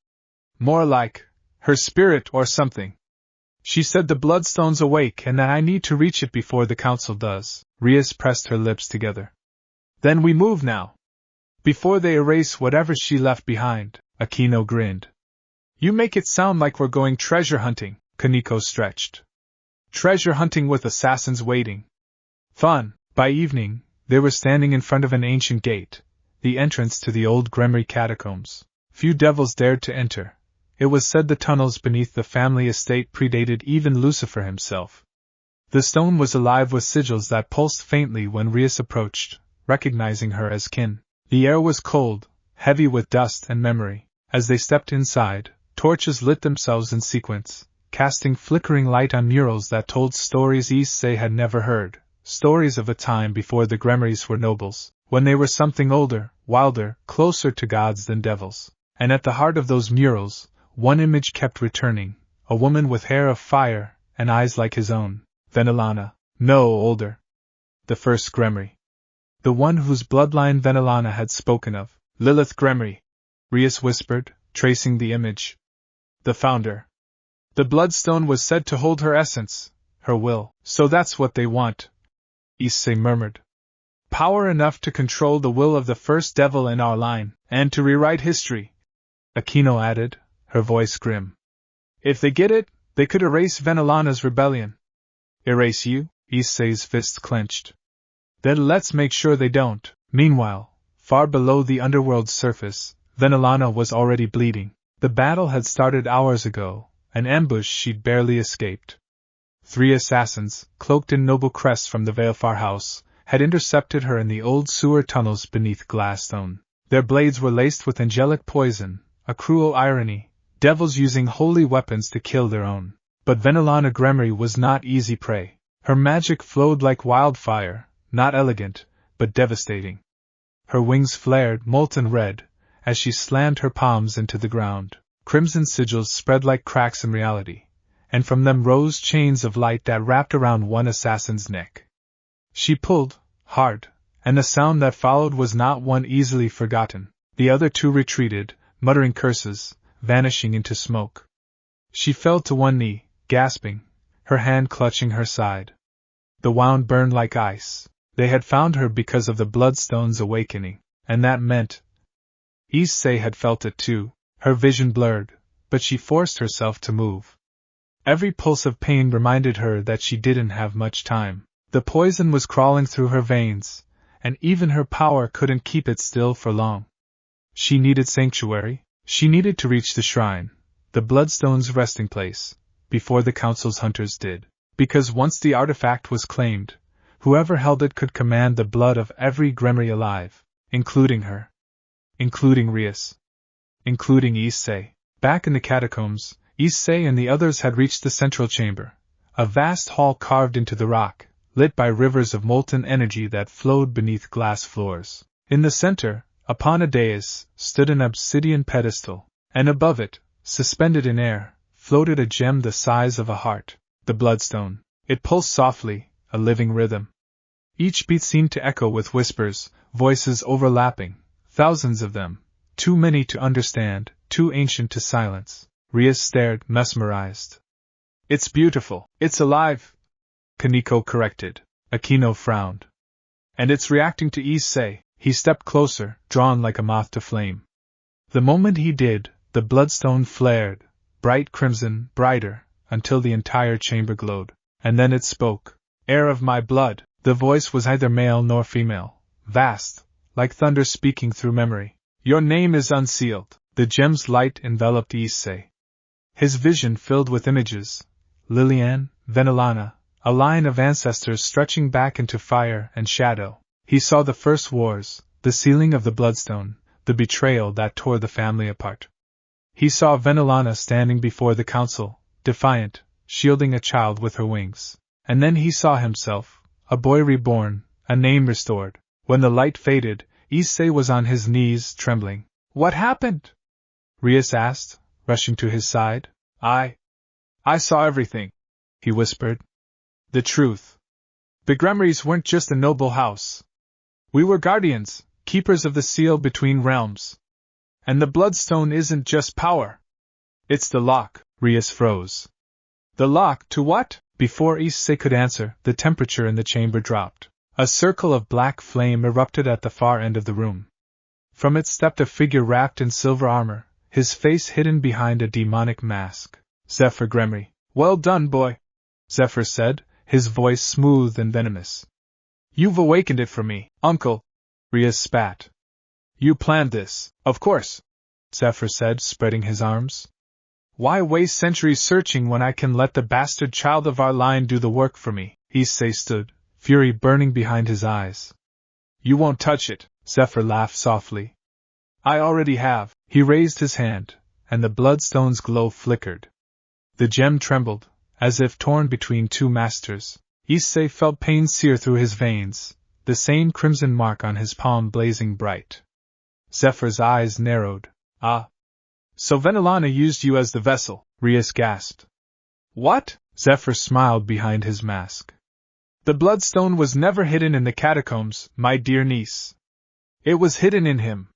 More like her spirit or something. She said the bloodstone's awake and that I need to reach it before the council does. Rias pressed her lips together. Then we move now. Before they erase whatever she left behind. Aquino grinned. You make it sound like we're going treasure hunting, Kaneko stretched. Treasure hunting with assassins waiting. Fun. By evening, they were standing in front of an ancient gate, the entrance to the old Gremry catacombs. Few devils dared to enter. It was said the tunnels beneath the family estate predated even Lucifer himself. The stone was alive with sigils that pulsed faintly when Rias approached, recognizing her as kin. The air was cold, heavy with dust and memory. As they stepped inside, torches lit themselves in sequence, casting flickering light on murals that told stories Issei had never heard, stories of a time before the Gremrys were nobles, when they were something older, wilder, closer to gods than devils. And at the heart of those murals, one image kept returning, a woman with hair of fire and eyes like his own. Vanelana. No, older. The first Gremry. The one whose bloodline Vanelana had spoken of. Lilith Gremry, Rias whispered, tracing the image. The founder. The bloodstone was said to hold her essence, her will. So that's what they want, Issei murmured. Power enough to control the will of the first devil in our line, and to rewrite history, Aquino added, her voice grim. If they get it, they could erase Vanelana's rebellion. Erase you? Issei's fists clenched. Then let's make sure they don't. Meanwhile, far below the underworld's surface, Vanelana was already bleeding. The battle had started hours ago, an ambush she'd barely escaped. 3 assassins, cloaked in noble crests from the Veilfar house, had intercepted her in the old sewer tunnels beneath Glassstone. Their blades were laced with angelic poison, a cruel irony, devils using holy weapons to kill their own. But Vanelana Gremry was not easy prey. Her magic flowed like wildfire, not elegant, but devastating. Her wings flared molten red, as she slammed her palms into the ground. Crimson sigils spread like cracks in reality, and from them rose chains of light that wrapped around one assassin's neck. She pulled, hard, and the sound that followed was not one easily forgotten. The other 2 retreated, muttering curses, vanishing into smoke. She fell to one knee, gasping, her hand clutching her side. The wound burned like ice. They had found her because of the bloodstone's awakening, and that meant... Issei had felt it too, her vision blurred, but she forced herself to move. Every pulse of pain reminded her that she didn't have much time. The poison was crawling through her veins, and even her power couldn't keep it still for long. She needed sanctuary. She needed to reach the shrine, the bloodstone's resting place, before the council's hunters did. Because once the artifact was claimed, whoever held it could command the blood of every Gremry alive, including her. Including Rias. Including Issei. Back in the catacombs, Issei and the others had reached the central chamber, a vast hall carved into the rock, lit by rivers of molten energy that flowed beneath glass floors. In the center, upon a dais, stood an obsidian pedestal, and above it, suspended in air, floated a gem the size of a heart, the bloodstone. It pulsed softly, a living rhythm. Each beat seemed to echo with whispers, voices overlapping, thousands of them, too many to understand, too ancient to silence. Rias stared, mesmerized. It's beautiful. It's alive, Kaneko corrected. Akino frowned. And it's reacting to Issei. He stepped closer, drawn like a moth to flame. The moment he did, the bloodstone flared, bright crimson, brighter, until the entire chamber glowed. And then it spoke. Heir of my blood. The voice was neither male nor female, vast, like thunder speaking through memory. Your name is unsealed. The gem's light enveloped Issei. His vision filled with images. Liliane, Vanelana, a line of ancestors stretching back into fire and shadow. He saw the first wars, the sealing of the bloodstone, the betrayal that tore the family apart. He saw Vanelana standing before the council, defiant, shielding a child with her wings. And then he saw himself, a boy reborn, a name restored. When the light faded, Issei was on his knees, trembling. What happened? Rias asked, rushing to his side. I saw everything, he whispered. The truth. The Gremrys weren't just a noble house. We were guardians, keepers of the seal between realms. And the bloodstone isn't just power. It's the lock. Rias froze. The lock to what? Before Issei could answer, the temperature in the chamber dropped. A circle of black flame erupted at the far end of the room. From it stepped a figure wrapped in silver armor, his face hidden behind a demonic mask. Zephyr Gremry. Well done, boy, Zephyr said, his voice smooth and venomous. You've awakened it for me, uncle. Rias spat. You planned this, of course, Zephyr said, spreading his arms. Why waste centuries searching when I can let the bastard child of our line do the work for me? Issei stood, fury burning behind his eyes. You won't touch it, Zephyr laughed softly. I already have. He raised his hand, and the bloodstone's glow flickered. The gem trembled, as if torn between two masters. Issei felt pain sear through his veins, the same crimson mark on his palm blazing bright. Zephyr's eyes narrowed. Ah. So Vanelana used you as the vessel, Rias gasped. What? Zephyr smiled behind his mask. The bloodstone was never hidden in the catacombs, my dear niece. It was hidden in him.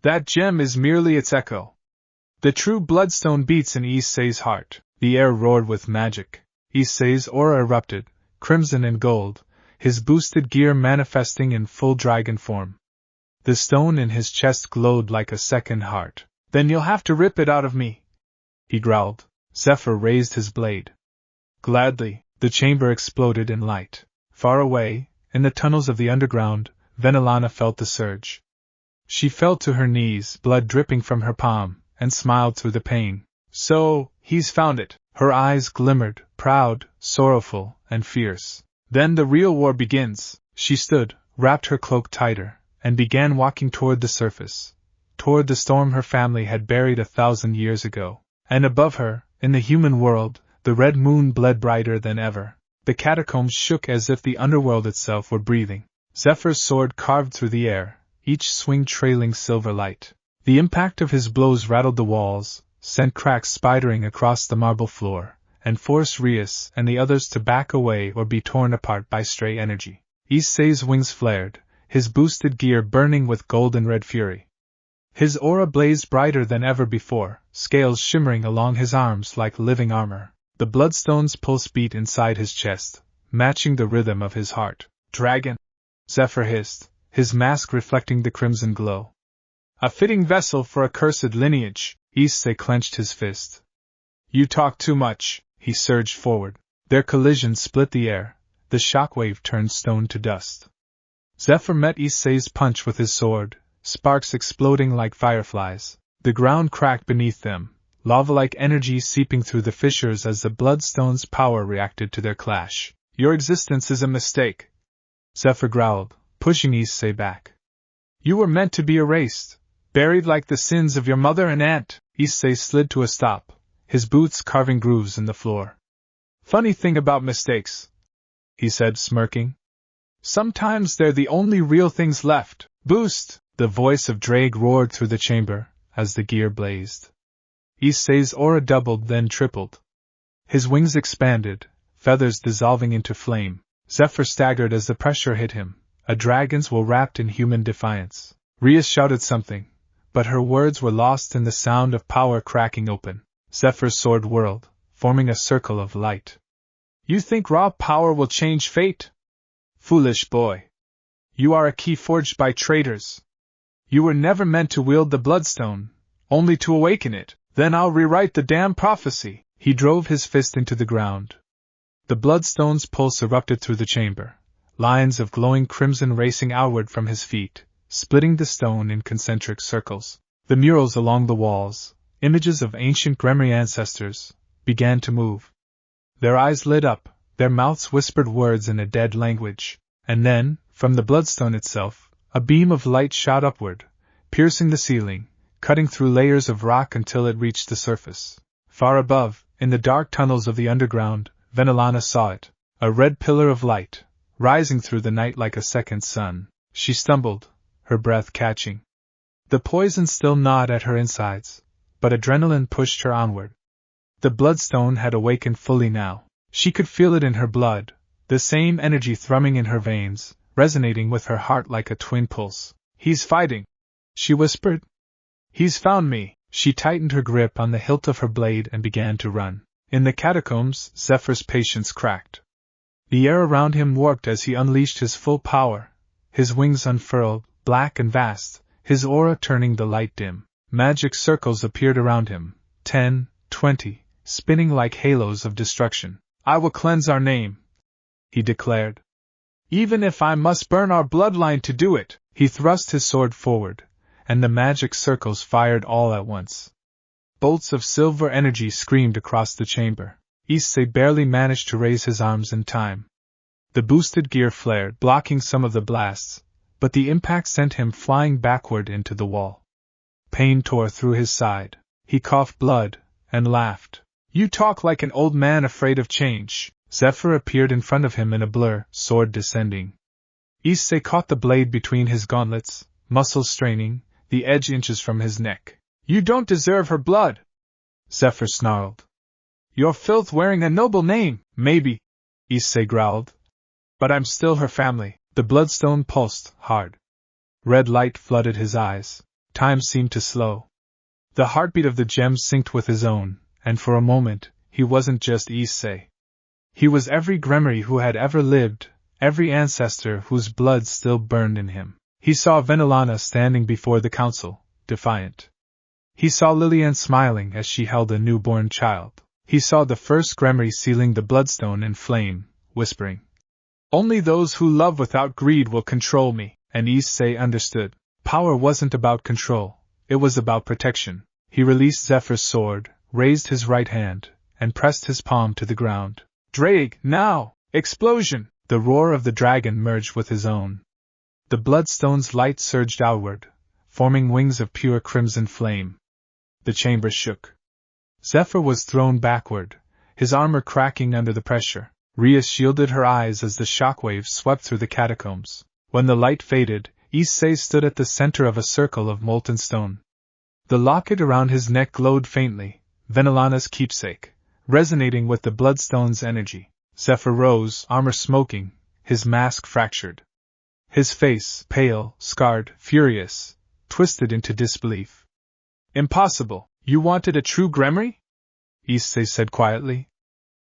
That gem is merely its echo. The true bloodstone beats in Issei's heart. The air roared with magic. Issei's aura erupted, crimson and gold, his boosted gear manifesting in full dragon form. The stone in his chest glowed like a second heart. Then you'll have to rip it out of me, he growled. Zephyr raised his blade. Gladly, the chamber exploded in light. Far away, in the tunnels of the underground, Vanelana felt the surge. She fell to her knees, blood dripping from her palm, and smiled through the pain. So, he's found it. Her eyes glimmered, proud, sorrowful, and fierce. Then the real war begins. She stood, wrapped her cloak tighter, and began walking toward the surface, toward the storm her family had buried 1,000 years ago. And above her, in the human world, the red moon bled brighter than ever. The catacombs shook as if the underworld itself were breathing. Zephyr's sword carved through the air, each swing trailing silver light. The impact of his blows rattled the walls, sent cracks spidering across the marble floor, and forced Rias and the others to back away or be torn apart by stray energy. Issei's wings flared, his boosted gear burning with golden red fury. His aura blazed brighter than ever before, scales shimmering along his arms like living armor. The bloodstone's pulse beat inside his chest, matching the rhythm of his heart. Dragon! Zephyr hissed, his mask reflecting the crimson glow. A fitting vessel for a cursed lineage. Issei clenched his fist. You talk too much, he surged forward. Their collision split the air, the shockwave turned stone to dust. Zephyr met Issei's punch with his sword, sparks exploding like fireflies. The ground cracked beneath them, lava-like energy seeping through the fissures as the bloodstone's power reacted to their clash. Your existence is a mistake, Zephyr growled, pushing Issei back. You were meant to be erased, buried like the sins of your mother and aunt. Issei slid to a stop, his boots carving grooves in the floor. Funny thing about mistakes, he said, smirking. Sometimes they're the only real things left. Boost! The voice of Drake roared through the chamber, as the gear blazed. Issei's aura doubled, then tripled. His wings expanded, feathers dissolving into flame. Zephyr staggered as the pressure hit him, a dragon's will wrapped in human defiance. Rias shouted something, but her words were lost in the sound of power cracking open. Zephyr's sword whirled, forming a circle of light. You think raw power will change fate? Foolish boy. You are a key forged by traitors. You were never meant to wield the bloodstone, only to awaken it. Then I'll rewrite the damn prophecy. He drove his fist into the ground. The bloodstone's pulse erupted through the chamber, lines of glowing crimson racing outward from his feet, splitting the stone in concentric circles. The murals along the walls, images of ancient Gremry ancestors, began to move. Their eyes lit up, their mouths whispered words in a dead language, and then, from the bloodstone itself, a beam of light shot upward, piercing the ceiling, cutting through layers of rock until it reached the surface. Far above, in the dark tunnels of the underground, Vanelana saw it, a red pillar of light, rising through the night like a second sun. She stumbled, her breath catching. The poison still gnawed at her insides, but adrenaline pushed her onward. The bloodstone had awakened fully now. She could feel it in her blood, the same energy thrumming in her veins, resonating with her heart like a twin pulse. He's fighting, she whispered. He's found me. She tightened her grip on the hilt of her blade and began to run. In the catacombs, Zephyr's patience cracked. The air around him warped as he unleashed his full power, his wings unfurled, black and vast, his aura turning the light dim. Magic circles appeared around him, 10, 20, spinning like halos of destruction. I will cleanse our name, he declared. Even if I must burn our bloodline to do it. He thrust his sword forward, and the magic circles fired all at once. Bolts of silver energy screamed across the chamber. Issei barely managed to raise his arms in time. The boosted gear flared, blocking some of the blasts, but the impact sent him flying backward into the wall. Pain tore through his side. He coughed blood, and laughed. You talk like an old man afraid of change. Zephyr appeared in front of him in a blur, sword descending. Issei caught the blade between his gauntlets, muscles straining, the edge inches from his neck. You don't deserve her blood, Zephyr snarled. You're filth wearing a noble name, maybe, Issei growled. But I'm still her family. The bloodstone pulsed hard. Red light flooded his eyes. Time seemed to slow. The heartbeat of the gem synced with his own, and for a moment, he wasn't just Issei. He was every Gremry who had ever lived, every ancestor whose blood still burned in him. He saw Vanelana standing before the council, defiant. He saw Lillian smiling as she held a newborn child. He saw the first Gremry sealing the bloodstone in flame, whispering, Only those who love without greed will control me. And Issei understood. Power wasn't about control, it was about protection. He released Zephyr's sword, raised his right hand, and pressed his palm to the ground. Drag, now! Explosion! The roar of the dragon merged with his own. The bloodstone's light surged outward, forming wings of pure crimson flame. The chamber shook. Zephyr was thrown backward, his armor cracking under the pressure. Rhea shielded her eyes as the shockwaves swept through the catacombs. When the light faded, Issei stood at the center of a circle of molten stone. The locket around his neck glowed faintly, Vanelana's keepsake, resonating with the bloodstone's energy. Zephyr rose, armor smoking, his mask fractured. His face, pale, scarred, furious, twisted into disbelief. Impossible! You wanted a true Gremry? Issei said quietly.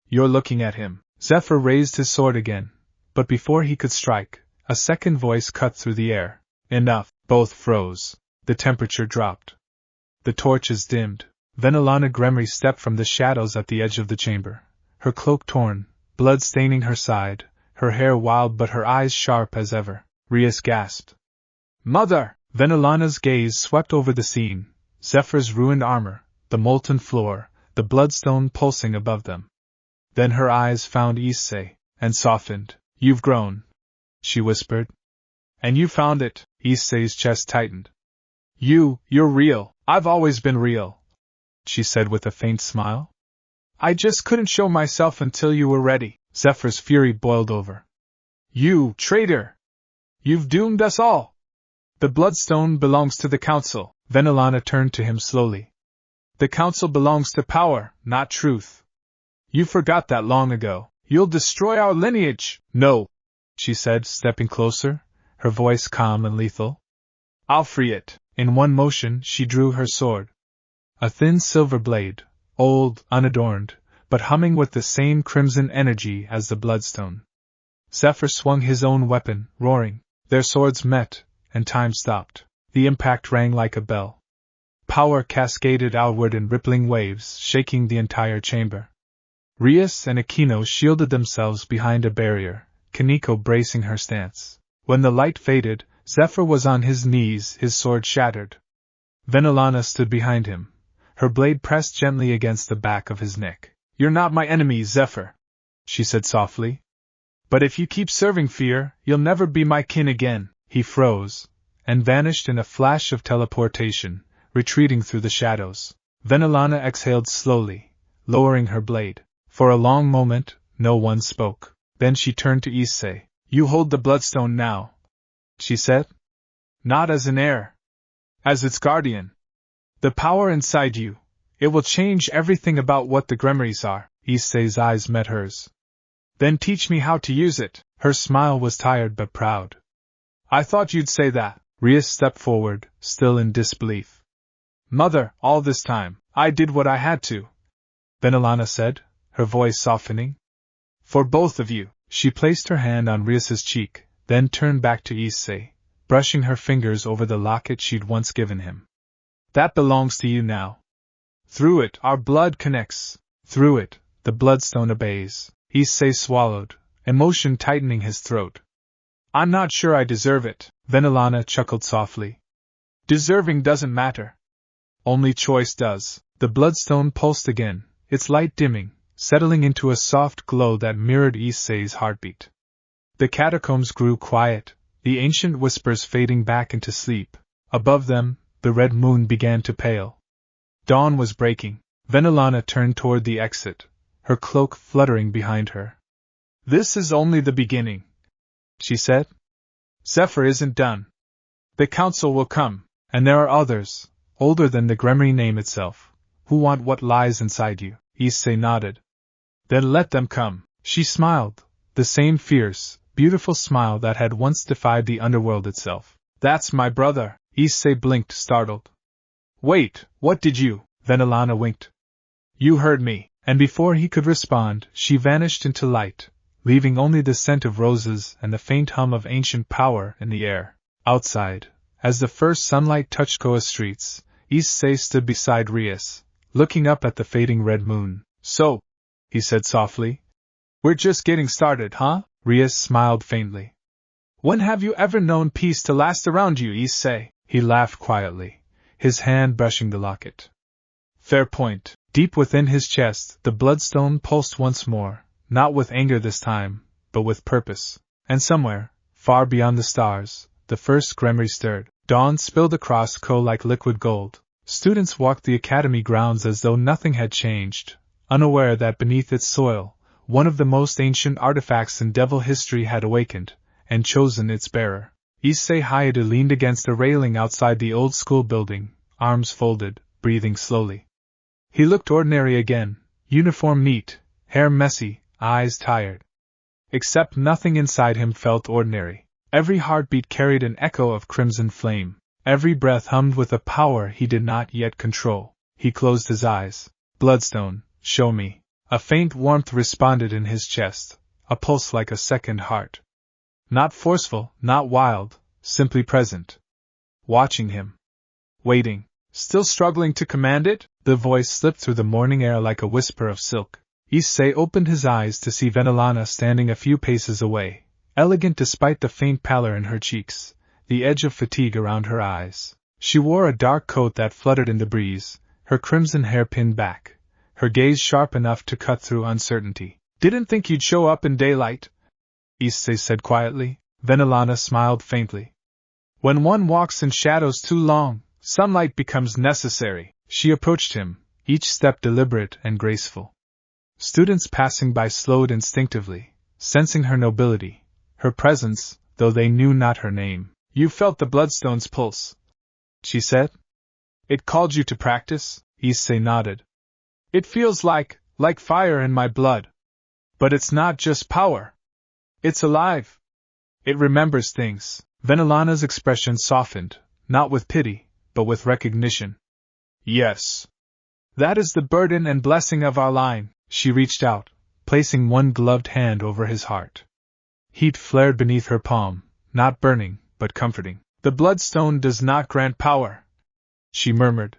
You're looking at him. Zephyr raised his sword again, but before he could strike, a second voice cut through the air. Enough! Both froze. The temperature dropped. The torches dimmed. Vanelana Gremry stepped from the shadows at the edge of the chamber, her cloak torn, blood staining her side, her hair wild but her eyes sharp as ever. Rhys gasped. Mother! Vanelana's gaze swept over the scene, Zephyr's ruined armor, the molten floor, the bloodstone pulsing above them. Then her eyes found Issei, and softened. You've grown, she whispered. And you found it. Issei's chest tightened. You're real. I've always been real, she said with a faint smile. I just couldn't show myself until you were ready. Zephyr's fury boiled over. You, traitor! You've doomed us all! The bloodstone belongs to the council. Vanelana turned to him slowly. The council belongs to power, not truth. You forgot that long ago. You'll destroy our lineage. No, she said, stepping closer, her voice calm and lethal. I'll free it. In one motion she drew her sword. A thin silver blade, old, unadorned, but humming with the same crimson energy as the bloodstone. Zephyr swung his own weapon, roaring. Their swords met, and time stopped. The impact rang like a bell. Power cascaded outward in rippling waves, shaking the entire chamber. Rias and Aquino shielded themselves behind a barrier, Kaneko bracing her stance. When the light faded, Zephyr was on his knees, his sword shattered. Vanelana stood behind him, her blade pressed gently against the back of his neck. "You're not my enemy, Zephyr," she said softly. "But if you keep serving fear, you'll never be my kin again." He froze, and vanished in a flash of teleportation, retreating through the shadows. Vanelana exhaled slowly, lowering her blade. For a long moment, no one spoke. Then she turned to Issei. "You hold the bloodstone now," she said. "Not as an heir. As its guardian. The power inside you, it will change everything about what the grimoires are." Issei's eyes met hers. "Then teach me how to use it." Her smile was tired but proud. "I thought you'd say that." Rias stepped forward, still in disbelief. "Mother, all this time, I did what I had to," Vanelana said, her voice softening. "For both of you." She placed her hand on Rias's cheek, then turned back to Issei, brushing her fingers over the locket she'd once given him. "That belongs to you now. Through it, our blood connects. Through it, the bloodstone obeys." Issei swallowed, emotion tightening his throat. "I'm not sure I deserve it," Vanelana chuckled softly. "Deserving doesn't matter. Only choice does." The bloodstone pulsed again, its light dimming, settling into a soft glow that mirrored Issei's heartbeat. The catacombs grew quiet, the ancient whispers fading back into sleep. Above them, the red moon began to pale. Dawn was breaking. Vanelana turned toward the exit, her cloak fluttering behind her. "This is only the beginning," she said. "Zephyr isn't done. The council will come, and there are others, older than the grimoire name itself, who want what lies inside you." Issei nodded. "Then let them come." She smiled, the same fierce, beautiful smile that had once defied the underworld itself. "That's my brother." Issei blinked, startled. "Wait, what did you?" Vanelana winked. "You heard me." And before he could respond, she vanished into light, leaving only the scent of roses and the faint hum of ancient power in the air. Outside, as the first sunlight touched Koa's streets, Issei stood beside Rias, looking up at the fading red moon. "So," he said softly, "we're just getting started, huh?" Rias smiled faintly. "When have you ever known peace to last around you, Issei?" He laughed quietly, his hand brushing the locket. "Fair point." Deep within his chest, the bloodstone pulsed once more, not with anger this time, but with purpose. And somewhere, far beyond the stars, the first grimoire stirred. Dawn spilled across Ko like liquid gold. Students walked the academy grounds as though nothing had changed, unaware that beneath its soil, one of the most ancient artifacts in devil history had awakened, and chosen its bearer. Issei Hayate leaned against a railing outside the old school building, arms folded, breathing slowly. He looked ordinary again, uniform neat, hair messy, eyes tired. Except nothing inside him felt ordinary. Every heartbeat carried an echo of crimson flame. Every breath hummed with a power he did not yet control. He closed his eyes. "Bloodstone, show me." A faint warmth responded in his chest, a pulse like a second heart. Not forceful, not wild, simply present. Watching him. Waiting. Still struggling to command it? The voice slipped through the morning air like a whisper of silk. Issei opened his eyes to see Vanelana standing a few paces away, elegant despite the faint pallor in her cheeks, the edge of fatigue around her eyes. She wore a dark coat that fluttered in the breeze, her crimson hair pinned back, her gaze sharp enough to cut through uncertainty. "Didn't think you'd show up in daylight," Issei said quietly. Vanelana smiled faintly. "When one walks in shadows too long, sunlight becomes necessary." She approached him, each step deliberate and graceful. Students passing by slowed instinctively, sensing her nobility, her presence, though they knew not her name. "You felt the bloodstone's pulse," she said. "It called you to practice?" Issei nodded. "It feels like fire in my blood. But it's not just power. It's alive. It remembers things." Vanelana's expression softened, not with pity, but with recognition. Yes. That is the burden and blessing of our line. She reached out, placing one gloved hand over his heart. Heat flared beneath her palm, not burning, but comforting. The bloodstone does not grant power, she murmured.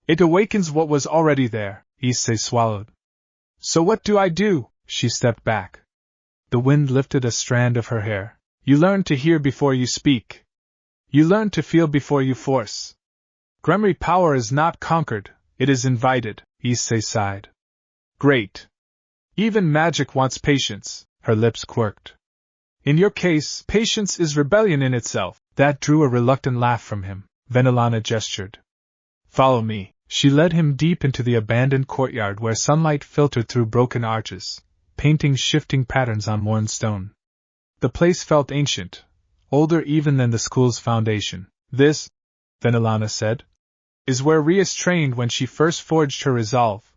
It awakens what was already there, Issei swallowed. So what do I do? She stepped back. The wind lifted a strand of her hair. You learn to hear before you speak. You learn to feel before you force. Gremry power is not conquered, it is invited, Issei sighed. Great. Even magic wants patience, her lips quirked. In your case, patience is rebellion in itself. That drew a reluctant laugh from him. Vanelana gestured. Follow me. She led him deep into the abandoned courtyard where sunlight filtered through broken arches, painting shifting patterns on worn stone. The place felt ancient, older even than the school's foundation. This, Vanelana said, is where Rias trained when she first forged her resolve.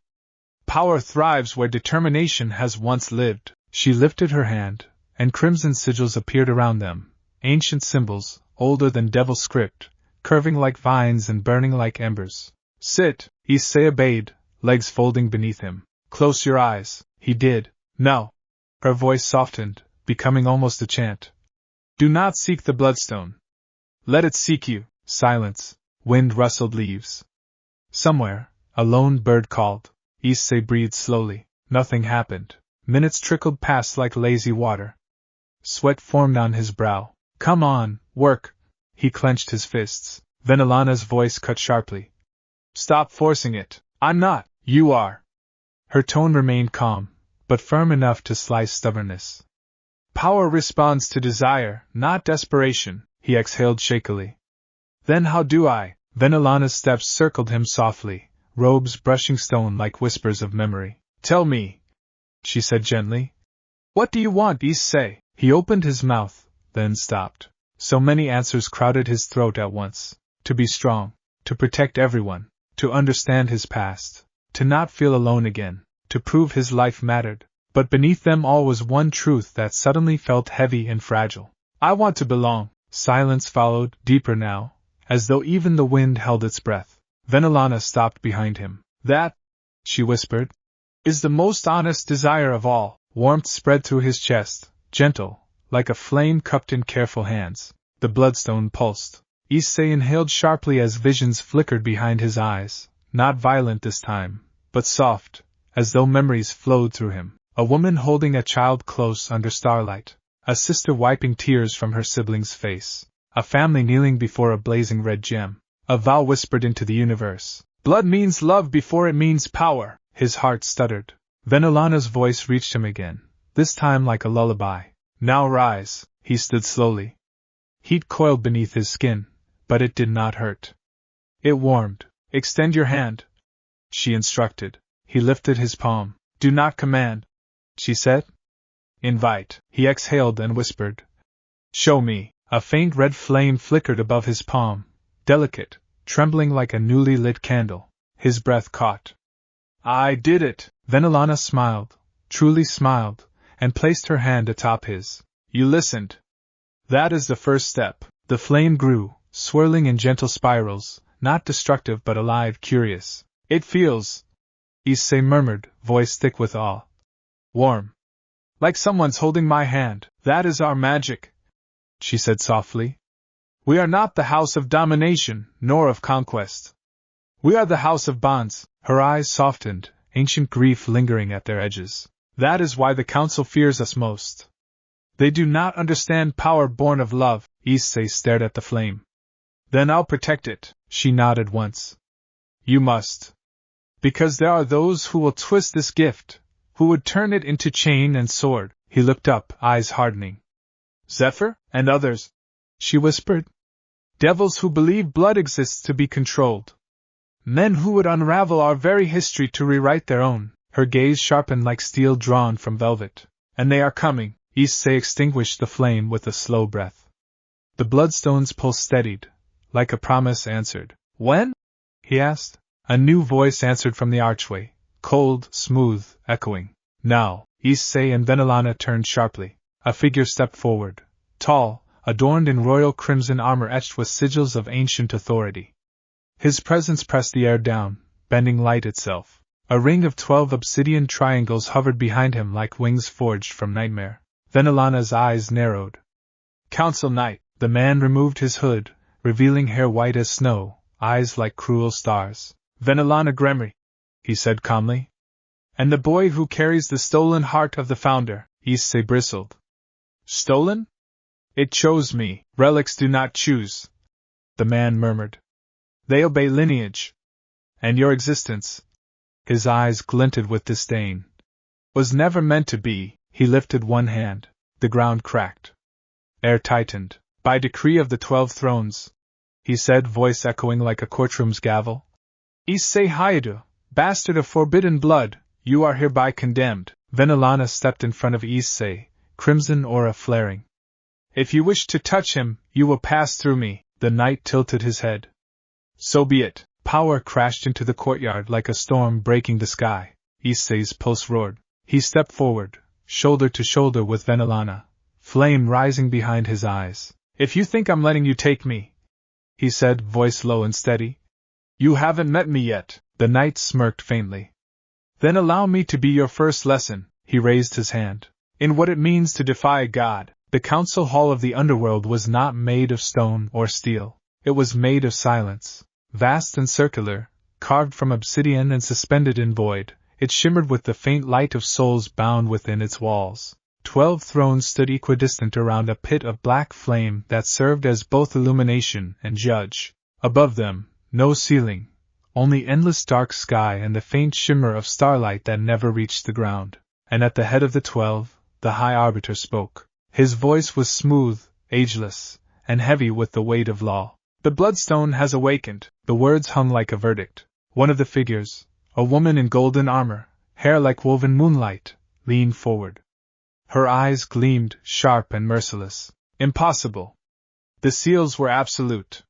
Power thrives where determination has once lived. She lifted her hand, and crimson sigils appeared around them, ancient symbols, older than devil script, curving like vines and burning like embers. Sit, Issei obeyed, legs folding beneath him. Close your eyes. He did. No. Her voice softened, becoming almost a chant. Do not seek the bloodstone. Let it seek you. Silence. Wind rustled leaves. Somewhere, a lone bird called. Issei breathed slowly. Nothing happened. Minutes trickled past like lazy water. Sweat formed on his brow. Come on, work. He clenched his fists. Vanelana's voice cut sharply. Stop forcing it. I'm not. You are. Her tone remained calm, but firm enough to slice stubbornness. Power responds to desire, not desperation, he exhaled shakily. Then how do I? Vanelana's steps circled him softly, robes brushing stone like whispers of memory. Tell me, she said gently. What do you want, Issei? He opened his mouth, then stopped. So many answers crowded his throat at once. To be strong, to protect everyone, to understand his past, to not feel alone again, to prove his life mattered. But beneath them all was one truth that suddenly felt heavy and fragile. I want to belong. Silence followed, deeper now, as though even the wind held its breath. Vanelana stopped behind him. That, she whispered, is the most honest desire of all. Warmth spread through his chest, gentle, like a flame cupped in careful hands. The bloodstone pulsed. Issei inhaled sharply as visions flickered behind his eyes, not violent this time, but soft, as though memories flowed through him. A woman holding a child close under starlight, a sister wiping tears from her sibling's face, a family kneeling before a blazing red gem, a vow whispered into the universe. Blood means love before it means power. His heart stuttered. Vanelana's voice reached him again, this time like a lullaby. Now rise. He stood slowly. Heat coiled beneath his skin, but it did not hurt. It warmed. Extend your hand, she instructed. He lifted his palm. Do not command, she said. Invite. He exhaled and whispered. Show me. A faint red flame flickered above his palm, delicate, trembling like a newly lit candle. His breath caught. I did it. Vanelana smiled, truly smiled, and placed her hand atop his. You listened. That is the first step. The flame grew, swirling in gentle spirals, not destructive but alive, curious. It feels, Issei murmured, voice thick with awe. Warm. Like someone's holding my hand. That is our magic, she said softly. We are not the house of domination, nor of conquest. We are the house of bonds. Her eyes softened, ancient grief lingering at their edges. That is why the council fears us most. They do not understand power born of love. Issei stared at the flame. Then I'll protect it, she nodded once. You must. Because there are those who will twist this gift, who would turn it into chain and sword. He looked up, eyes hardening. Zephyr, and others, she whispered. Devils who believe blood exists to be controlled. Men who would unravel our very history to rewrite their own. Her gaze sharpened like steel drawn from velvet. And they are coming. Issei extinguished the flame with a slow breath. The bloodstone's pulse steadied, like a promise answered. When? He asked. A new voice answered from the archway, cold, smooth, echoing. Now. Issei and Vanelana turned sharply. A figure stepped forward, tall, adorned in royal crimson armor etched with sigils of ancient authority. His presence pressed the air down, bending light itself. A ring of 12 obsidian triangles hovered behind him like wings forged from nightmare. Vanelana's eyes narrowed. Council Knight. The man removed his hood, revealing hair white as snow, eyes like cruel stars. Vanelana Gremory, he said calmly. And the boy who carries the stolen heart of the founder, Issei bristled. Stolen? It chose me. Relics do not choose, the man murmured. They obey lineage. And your existence, his eyes glinted with disdain, was never meant to be. He lifted one hand. The ground cracked. Air tightened. By decree of the 12 thrones, he said, voice echoing like a courtroom's gavel. Issei Hayadu, bastard of forbidden blood, you are hereby condemned. Vanelana stepped in front of Issei, crimson aura flaring. If you wish to touch him, you will pass through me. The knight tilted his head. So be it. Power crashed into the courtyard like a storm breaking the sky. Issei's pulse roared. He stepped forward, shoulder to shoulder with Vanelana, flame rising behind his eyes. If you think I'm letting you take me, he said, voice low and steady, you haven't met me yet. The knight smirked faintly. Then allow me to be your first lesson. He raised his hand. In what it means to defy God. The council hall of the underworld was not made of stone or steel. It was made of silence. Vast and circular, carved from obsidian and suspended in void, it shimmered with the faint light of souls bound within its walls. 12 thrones stood equidistant around a pit of black flame that served as both illumination and judge. Above them, no ceiling, only endless dark sky and the faint shimmer of starlight that never reached the ground. And at the head of the 12, the High Arbiter spoke. His voice was smooth, ageless, and heavy with the weight of law. The Bloodstone has awakened. The words hung like a verdict. One of the figures, a woman in golden armor, hair like woven moonlight, leaned forward. Her eyes gleamed, sharp and merciless. Impossible. The seals were absolute.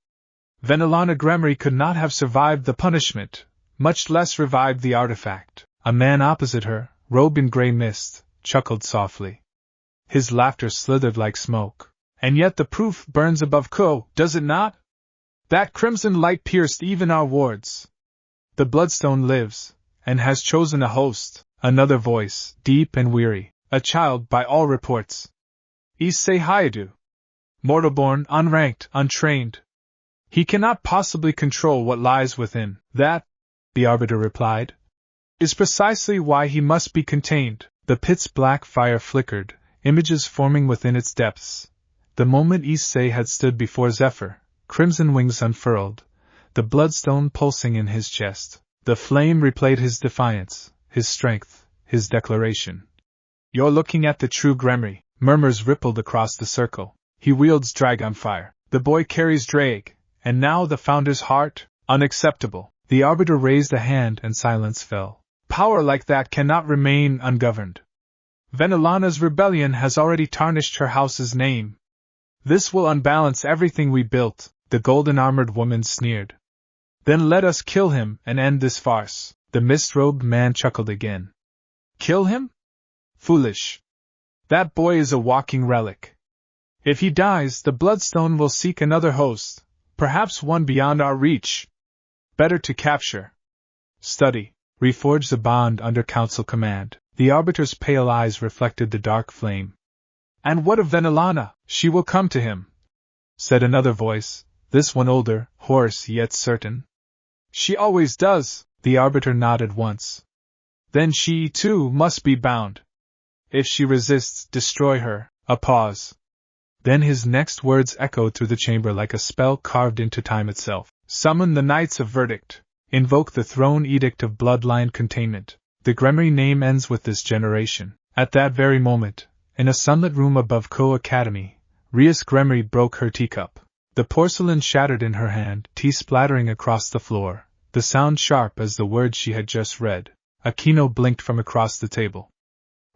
Vanelana Gremory could not have survived the punishment, much less revived the artifact. A man opposite her, robed in grey mist, chuckled softly. His laughter slithered like smoke. And yet the proof burns above Ko, does it not? That crimson light pierced even our wards. The Bloodstone lives, and has chosen a host. Another voice, deep and weary. A child by all reports. Issei Hayadu. Mortal-born, unranked, untrained. He cannot possibly control what lies within. That, the Arbiter replied, is precisely why he must be contained. The pit's black fire flickered, images forming within its depths. The moment Issei had stood before Zephyr, crimson wings unfurled, the bloodstone pulsing in his chest. The flame replayed his defiance, his strength, his declaration. You're looking at the true Gremory. Murmurs rippled across the circle. He wields dragon fire. The boy carries Drake, and now the founder's heart? Unacceptable. The Arbiter raised a hand and silence fell. Power like that cannot remain ungoverned. Vanelana's rebellion has already tarnished her house's name. This will unbalance everything we built, the golden-armored woman sneered. Then let us kill him and end this farce. The mist-robed man chuckled again. Kill him? Foolish. That boy is a walking relic. If he dies, the Bloodstone will seek another host, perhaps one beyond our reach. Better to capture. Study. Reforge the bond under council command. The Arbiter's pale eyes reflected the dark flame. And what of Vanelana? She will come to him, said another voice, this one older, hoarse yet certain. She always does. The Arbiter nodded once. Then she, too, must be bound. If she resists, destroy her. A pause. Then his next words echoed through the chamber like a spell carved into time itself. Summon the Knights of Verdict. Invoke the throne edict of bloodline containment. The Gremory name ends with this generation. At that very moment, in a sunlit room above Ko Academy, Rias Gremory broke her teacup. The porcelain shattered in her hand, tea splattering across the floor, the sound sharp as the words she had just read. Aquino blinked from across the table.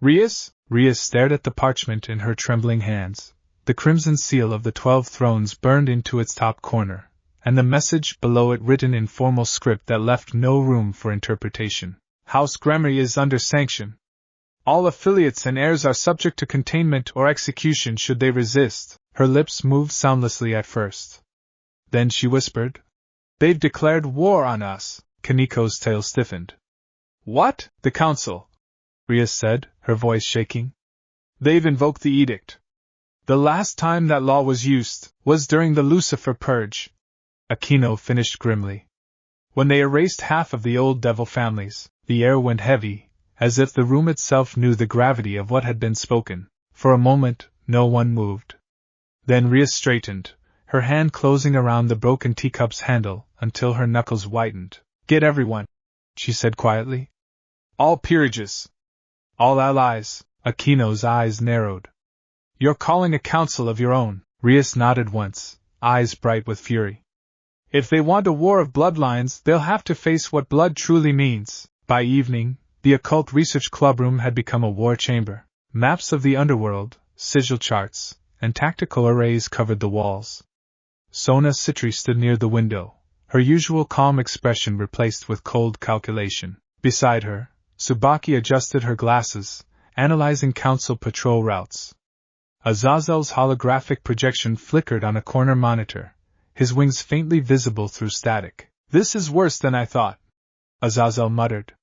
Rias? Rias stared at the parchment in her trembling hands. The crimson seal of the 12 thrones burned into its top corner, and the message below it written in formal script that left no room for interpretation. House Gremory is under sanction. All affiliates and heirs are subject to containment or execution should they resist. Her lips moved soundlessly at first. Then she whispered, They've declared war on us. Kaniko's tail stiffened. What? The council? Ria said, her voice shaking. They've invoked the edict. The last time that law was used was during the Lucifer Purge. Aquino finished grimly. When they erased half of the old devil families, the air went heavy, as if the room itself knew the gravity of what had been spoken. For a moment, no one moved. Then Ria straightened, her hand closing around the broken teacup's handle until her knuckles whitened. Get everyone, she said quietly. All peerages. All allies. Aquino's eyes narrowed. You're calling a council of your own. Rias nodded once, eyes bright with fury. If they want a war of bloodlines, they'll have to face what blood truly means. By evening, the occult research clubroom had become a war chamber. Maps of the underworld, sigil charts, and tactical arrays covered the walls. Sona Citri stood near the window, her usual calm expression replaced with cold calculation. Beside her, Tsubaki adjusted her glasses, analyzing council patrol routes. Azazel's holographic projection flickered on a corner monitor, his wings faintly visible through static. This is worse than I thought, Azazel muttered.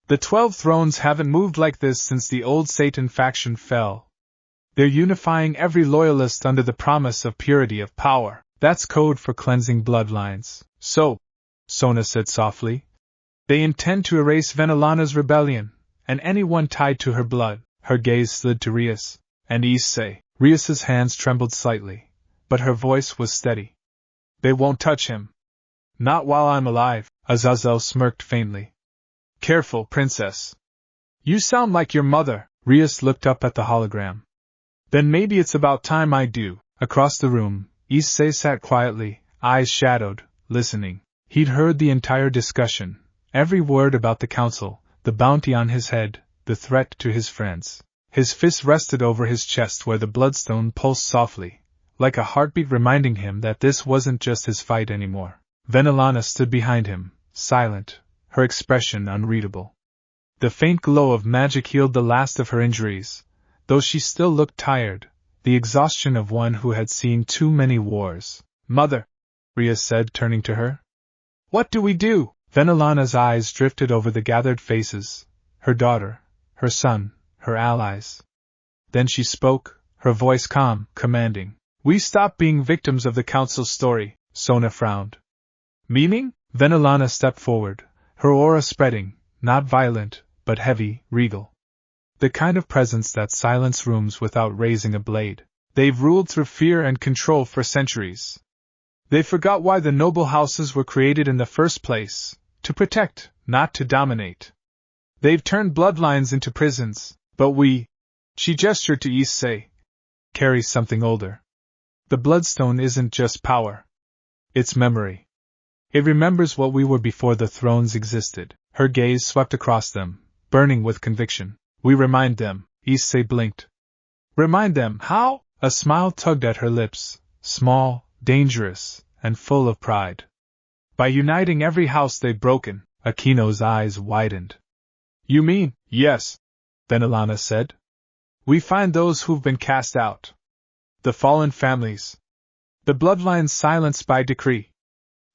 The 12 thrones haven't moved like this since the old Satan faction fell. They're unifying every loyalist under the promise of purity of power. That's code for cleansing bloodlines. So, Sona said softly, they intend to erase Vanelana's rebellion, and anyone tied to her blood. Her gaze slid to Rias, and Issei. Rias's hands trembled slightly, but her voice was steady. They won't touch him. Not while I'm alive, Azazel smirked faintly. Careful, princess. You sound like your mother. Rias looked up at the hologram. Then maybe it's about time I do. Across the room, Issei sat quietly, eyes shadowed, listening. He'd heard the entire discussion, every word about the council, the bounty on his head, the threat to his friends. His fist rested over his chest where the bloodstone pulsed softly, like a heartbeat reminding him that this wasn't just his fight anymore. Vanelana stood behind him, silent, her expression unreadable. The faint glow of magic healed the last of her injuries, though she still looked tired, the exhaustion of one who had seen too many wars. Mother, Ria said, turning to her. What do we do? Vanelana's eyes drifted over the gathered faces, her daughter, her son, her allies. Then she spoke, her voice calm, commanding. We stop being victims of the council's story. Sona frowned. Meaning? Vanelana stepped forward, her aura spreading, not violent, but heavy, regal. The kind of presence that silences rooms without raising a blade. They've ruled through fear and control for centuries. They forgot why the noble houses were created in the first place, to protect, not to dominate. They've turned bloodlines into prisons, but we, she gestured to Issei, carry something older. The bloodstone isn't just power. It's memory. It remembers what we were before the thrones existed. Her gaze swept across them, burning with conviction. We remind them. Issei blinked. Remind them, how? A smile tugged at her lips, small, dangerous, and full of pride. By uniting every house they've broken. Aquino's eyes widened. You mean? Yes, Vanelana said. We find those who've been cast out. The fallen families. The bloodlines silenced by decree.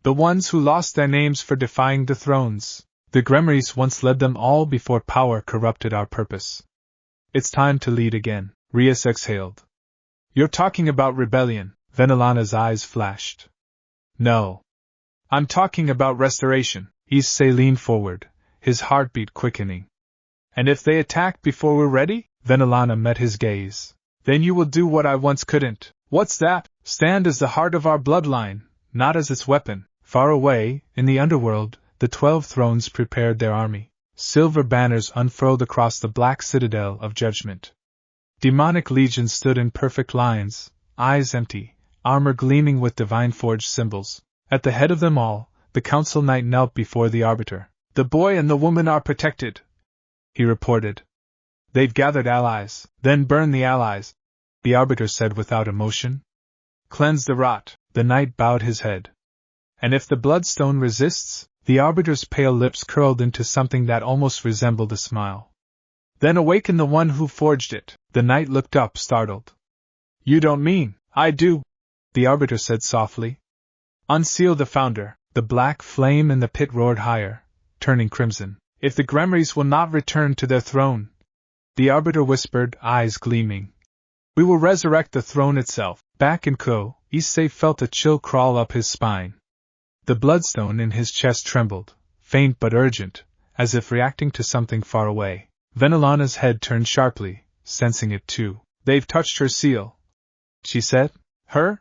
The ones who lost their names for defying the thrones. The Gremries once led them all before power corrupted our purpose. It's time to lead again. Rias exhaled. You're talking about rebellion. Vanelana's eyes flashed. No. I'm talking about restoration. Issei leaned forward, his heartbeat quickening. And if they attack before we're ready? Vanelana met his gaze. Then you will do what I once couldn't. What's that? Stand as the heart of our bloodline, not as its weapon. Far away, in the underworld, the 12 thrones prepared their army. Silver banners unfurled across the black citadel of judgment. Demonic legions stood in perfect lines, eyes empty, armor gleaming with divine-forged symbols. At the head of them all, the council knight knelt before the arbiter. The boy and the woman are protected, he reported. They've gathered allies, then burn the allies, the arbiter said without emotion. Cleanse the rot. The knight bowed his head. And if the bloodstone resists? The arbiter's pale lips curled into something that almost resembled a smile. Then awaken the one who forged it. The knight looked up, startled. You don't mean? I do, the arbiter said softly. Unseal the founder. The black flame in the pit roared higher, turning crimson. If the Gremries will not return to their throne, the Arbiter whispered, eyes gleaming, we will resurrect the throne itself. Back in Ko, Issei felt a chill crawl up his spine. The bloodstone in his chest trembled, faint but urgent, as if reacting to something far away. Vanelana's head turned sharply, sensing it too. They've touched her seal, she said. Her?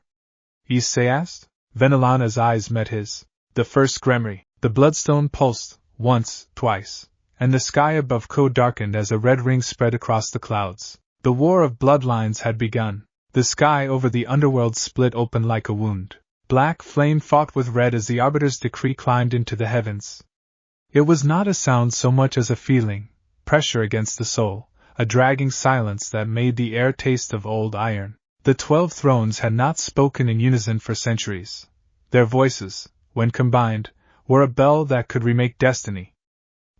Issei asked. Vanelana's eyes met his. The first Gremry. The bloodstone pulsed, once, twice, and the sky above Ko darkened as a red ring spread across the clouds. The war of bloodlines had begun. The sky over the underworld split open like a wound. Black flame fought with red as the Arbiter's decree climbed into the heavens. It was not a sound so much as a feeling, pressure against the soul, a dragging silence that made the air taste of old iron. The 12 thrones had not spoken in unison for centuries. Their voices, when combined, were a bell that could remake destiny.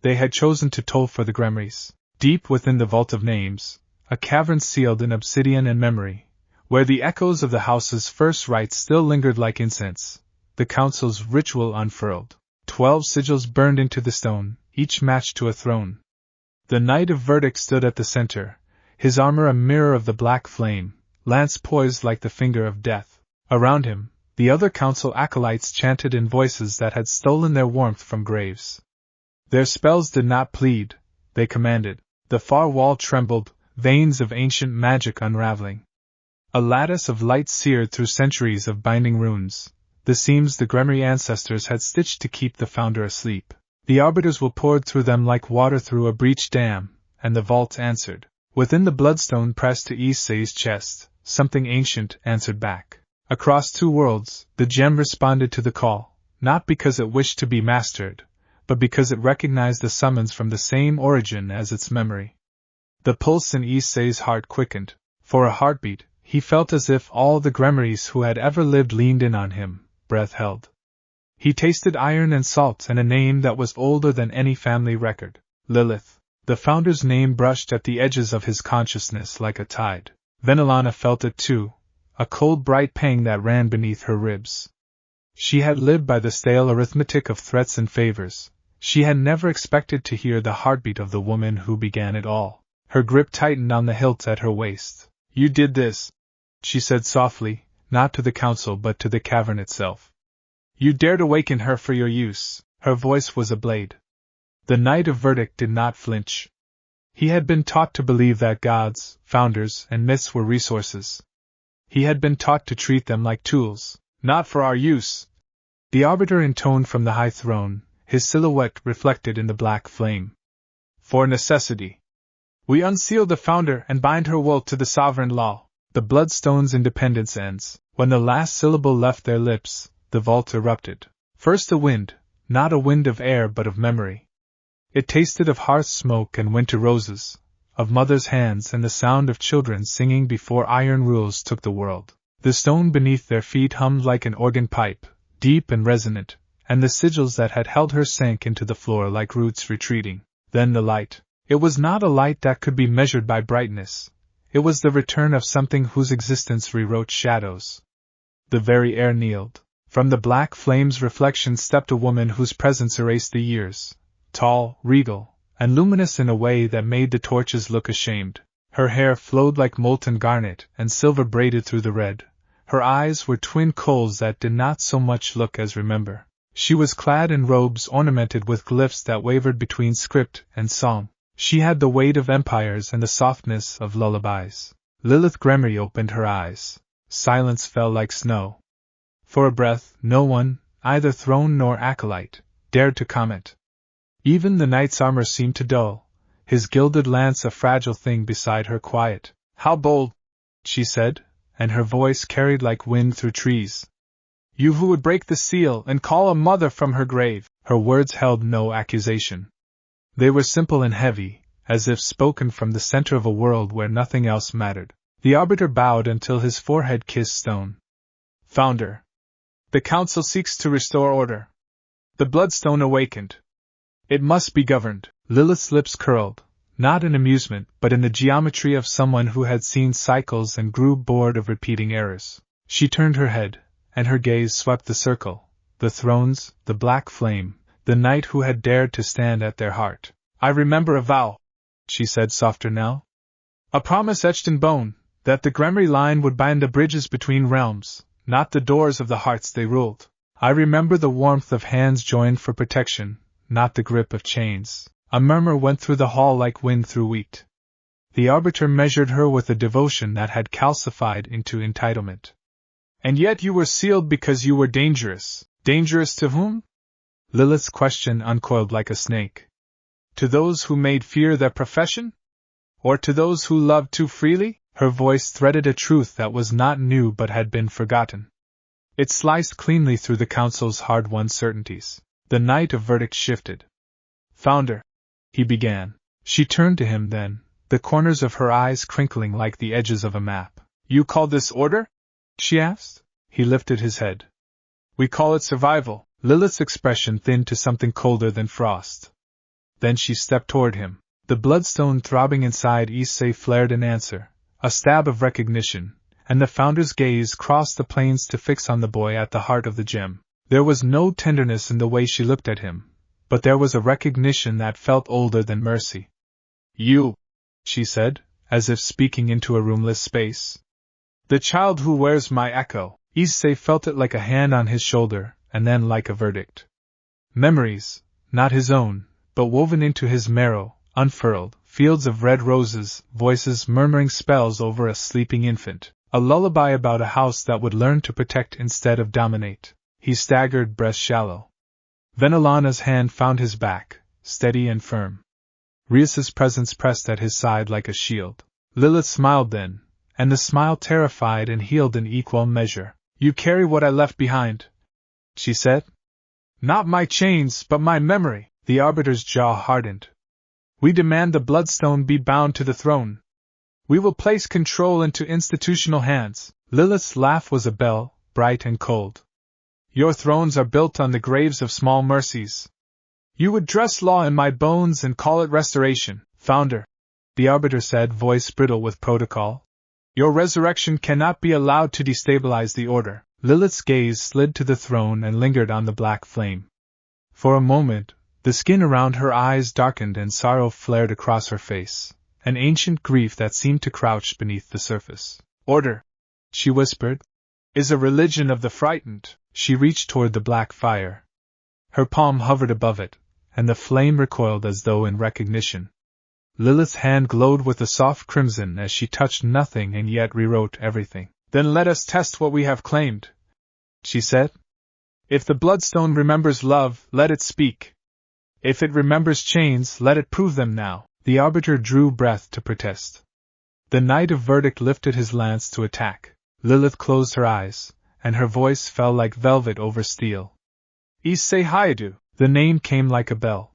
They had chosen to toll for the Gremries. Deep within the vault of names, a cavern sealed in obsidian and memory, where the echoes of the house's first rites still lingered like incense, the council's ritual unfurled. 12 sigils burned into the stone, each matched to a throne. The Knight of Verdict stood at the center, his armor a mirror of the black flame, lance poised like the finger of death. Around him, the other council acolytes chanted in voices that had stolen their warmth from graves. Their spells did not plead, they commanded. The far wall trembled, veins of ancient magic unraveling. A lattice of light seared through centuries of binding runes, the seams the Gremry ancestors had stitched to keep the Founder asleep. The Arbiters will pour through them like water through a breached dam, and the vault answered. Within the bloodstone pressed to Issei's chest, something ancient answered back. Across 2 worlds, the gem responded to the call, not because it wished to be mastered, but because it recognized the summons from the same origin as its memory. The pulse in Issei's heart quickened. For a heartbeat, he felt as if all the Gremries who had ever lived leaned in on him, breath held. He tasted iron and salt and a name that was older than any family record. Lilith. The Founder's name brushed at the edges of his consciousness like a tide. Vanelana felt it too, a cold bright pang that ran beneath her ribs. She had lived by the stale arithmetic of threats and favors. She had never expected to hear the heartbeat of the woman who began it all. Her grip tightened on the hilt at her waist. You did this, she said softly, not to the council but to the cavern itself. You dared awaken her for your use. Her voice was a blade. The Knight of Verdict did not flinch. He had been taught to believe that gods, founders, and myths were resources. He had been taught to treat them like tools, not for our use. The Arbiter intoned from the high throne, his silhouette reflected in the black flame. For necessity. We unseal the Founder and bind her will to the sovereign law. The bloodstone's independence ends. When the last syllable left their lips, the vault erupted. First a wind, not a wind of air but of memory. It tasted of hearth smoke and winter roses, of mothers' hands and the sound of children singing before iron rules took the world. The stone beneath their feet hummed like an organ pipe, deep and resonant, and the sigils that had held her sank into the floor like roots retreating. Then the light. It was not a light that could be measured by brightness. It was the return of something whose existence rewrote shadows. The very air kneeled. From the black flame's reflection stepped a woman whose presence erased the years. Tall, regal, and luminous in a way that made the torches look ashamed. Her hair flowed like molten garnet and silver braided through the red. Her eyes were twin coals that did not so much look as remember. She was clad in robes ornamented with glyphs that wavered between script and song. She had the weight of empires and the softness of lullabies. Lilith Gremry opened her eyes. Silence fell like snow. For a breath, no one, either throne nor acolyte, dared to comment. Even the knight's armor seemed to dull, his gilded lance a fragile thing beside her quiet. How bold, she said, and her voice carried like wind through trees. You who would break the seal and call a mother from her grave. Her words held no accusation. They were simple and heavy, as if spoken from the center of a world where nothing else mattered. The Arbiter bowed until his forehead kissed stone. Founder. The Council seeks to restore order. The Bloodstone awakened. It must be governed. Lilith's lips curled, not in amusement but in the geometry of someone who had seen cycles and grew bored of repeating errors. She turned her head, and her gaze swept the circle, the thrones, the black flame, the knight who had dared to stand at their heart. "I remember a vow," she said softer now. "A promise etched in bone, that the Gremry line would bind the bridges between realms, not the doors of the hearts they ruled. I remember the warmth of hands joined for protection, not the grip of chains." A murmur went through the hall like wind through wheat. The arbiter measured her with a devotion that had calcified into entitlement. "And yet you were sealed because you were dangerous. Dangerous to whom?" Lilith's question uncoiled like a snake. "To those who made fear their profession? Or to those who loved too freely?" Her voice threaded a truth that was not new but had been forgotten. It sliced cleanly through the council's hard-won certainties. The night of verdict shifted. "Founder," he began. She turned to him then, the corners of her eyes crinkling like the edges of a map. "You call this order?" she asked. He lifted his head. "We call it survival." Lilith's expression thinned to something colder than frost. Then she stepped toward him. The bloodstone throbbing inside Issei flared in answer, a stab of recognition, and the founder's gaze crossed the plains to fix on the boy at the heart of the gem. There was no tenderness in the way she looked at him, but there was a recognition that felt older than mercy. "You," she said, as if speaking into a roomless space. "The child who wears my echo." Issei felt it like a hand on his shoulder, and then like a verdict. Memories, not his own, but woven into his marrow, unfurled, fields of red roses, voices murmuring spells over a sleeping infant, a lullaby about a house that would learn to protect instead of dominate. He staggered, breast shallow. Vanellana's hand found his back, steady and firm. Rias's presence pressed at his side like a shield. Lilith smiled then, and the smile terrified and healed in equal measure. "You carry what I left behind," she said. "Not my chains, but my memory." The arbiter's jaw hardened. "We demand the bloodstone be bound to the throne. We will place control into institutional hands." Lilith's laugh was a bell, bright and cold. "Your thrones are built on the graves of small mercies. You would dress law in my bones and call it restoration." "Founder," the arbiter said, voice brittle with protocol, "your resurrection cannot be allowed to destabilize the order." Lilith's gaze slid to the throne and lingered on the black flame. For a moment, the skin around her eyes darkened and sorrow flared across her face, an ancient grief that seemed to crouch beneath the surface. "Order," she whispered, "is a religion of the frightened." She reached toward the black fire. Her palm hovered above it, and the flame recoiled as though in recognition. Lilith's hand glowed with a soft crimson as she touched nothing and yet rewrote everything. "Then let us test what we have claimed," she said. "If the bloodstone remembers love, let it speak. If it remembers chains, let it prove them now." The arbiter drew breath to protest. The knight of verdict lifted his lance to attack. Lilith closed her eyes, and her voice fell like velvet over steel. "Issei Hayadu." The name came like a bell.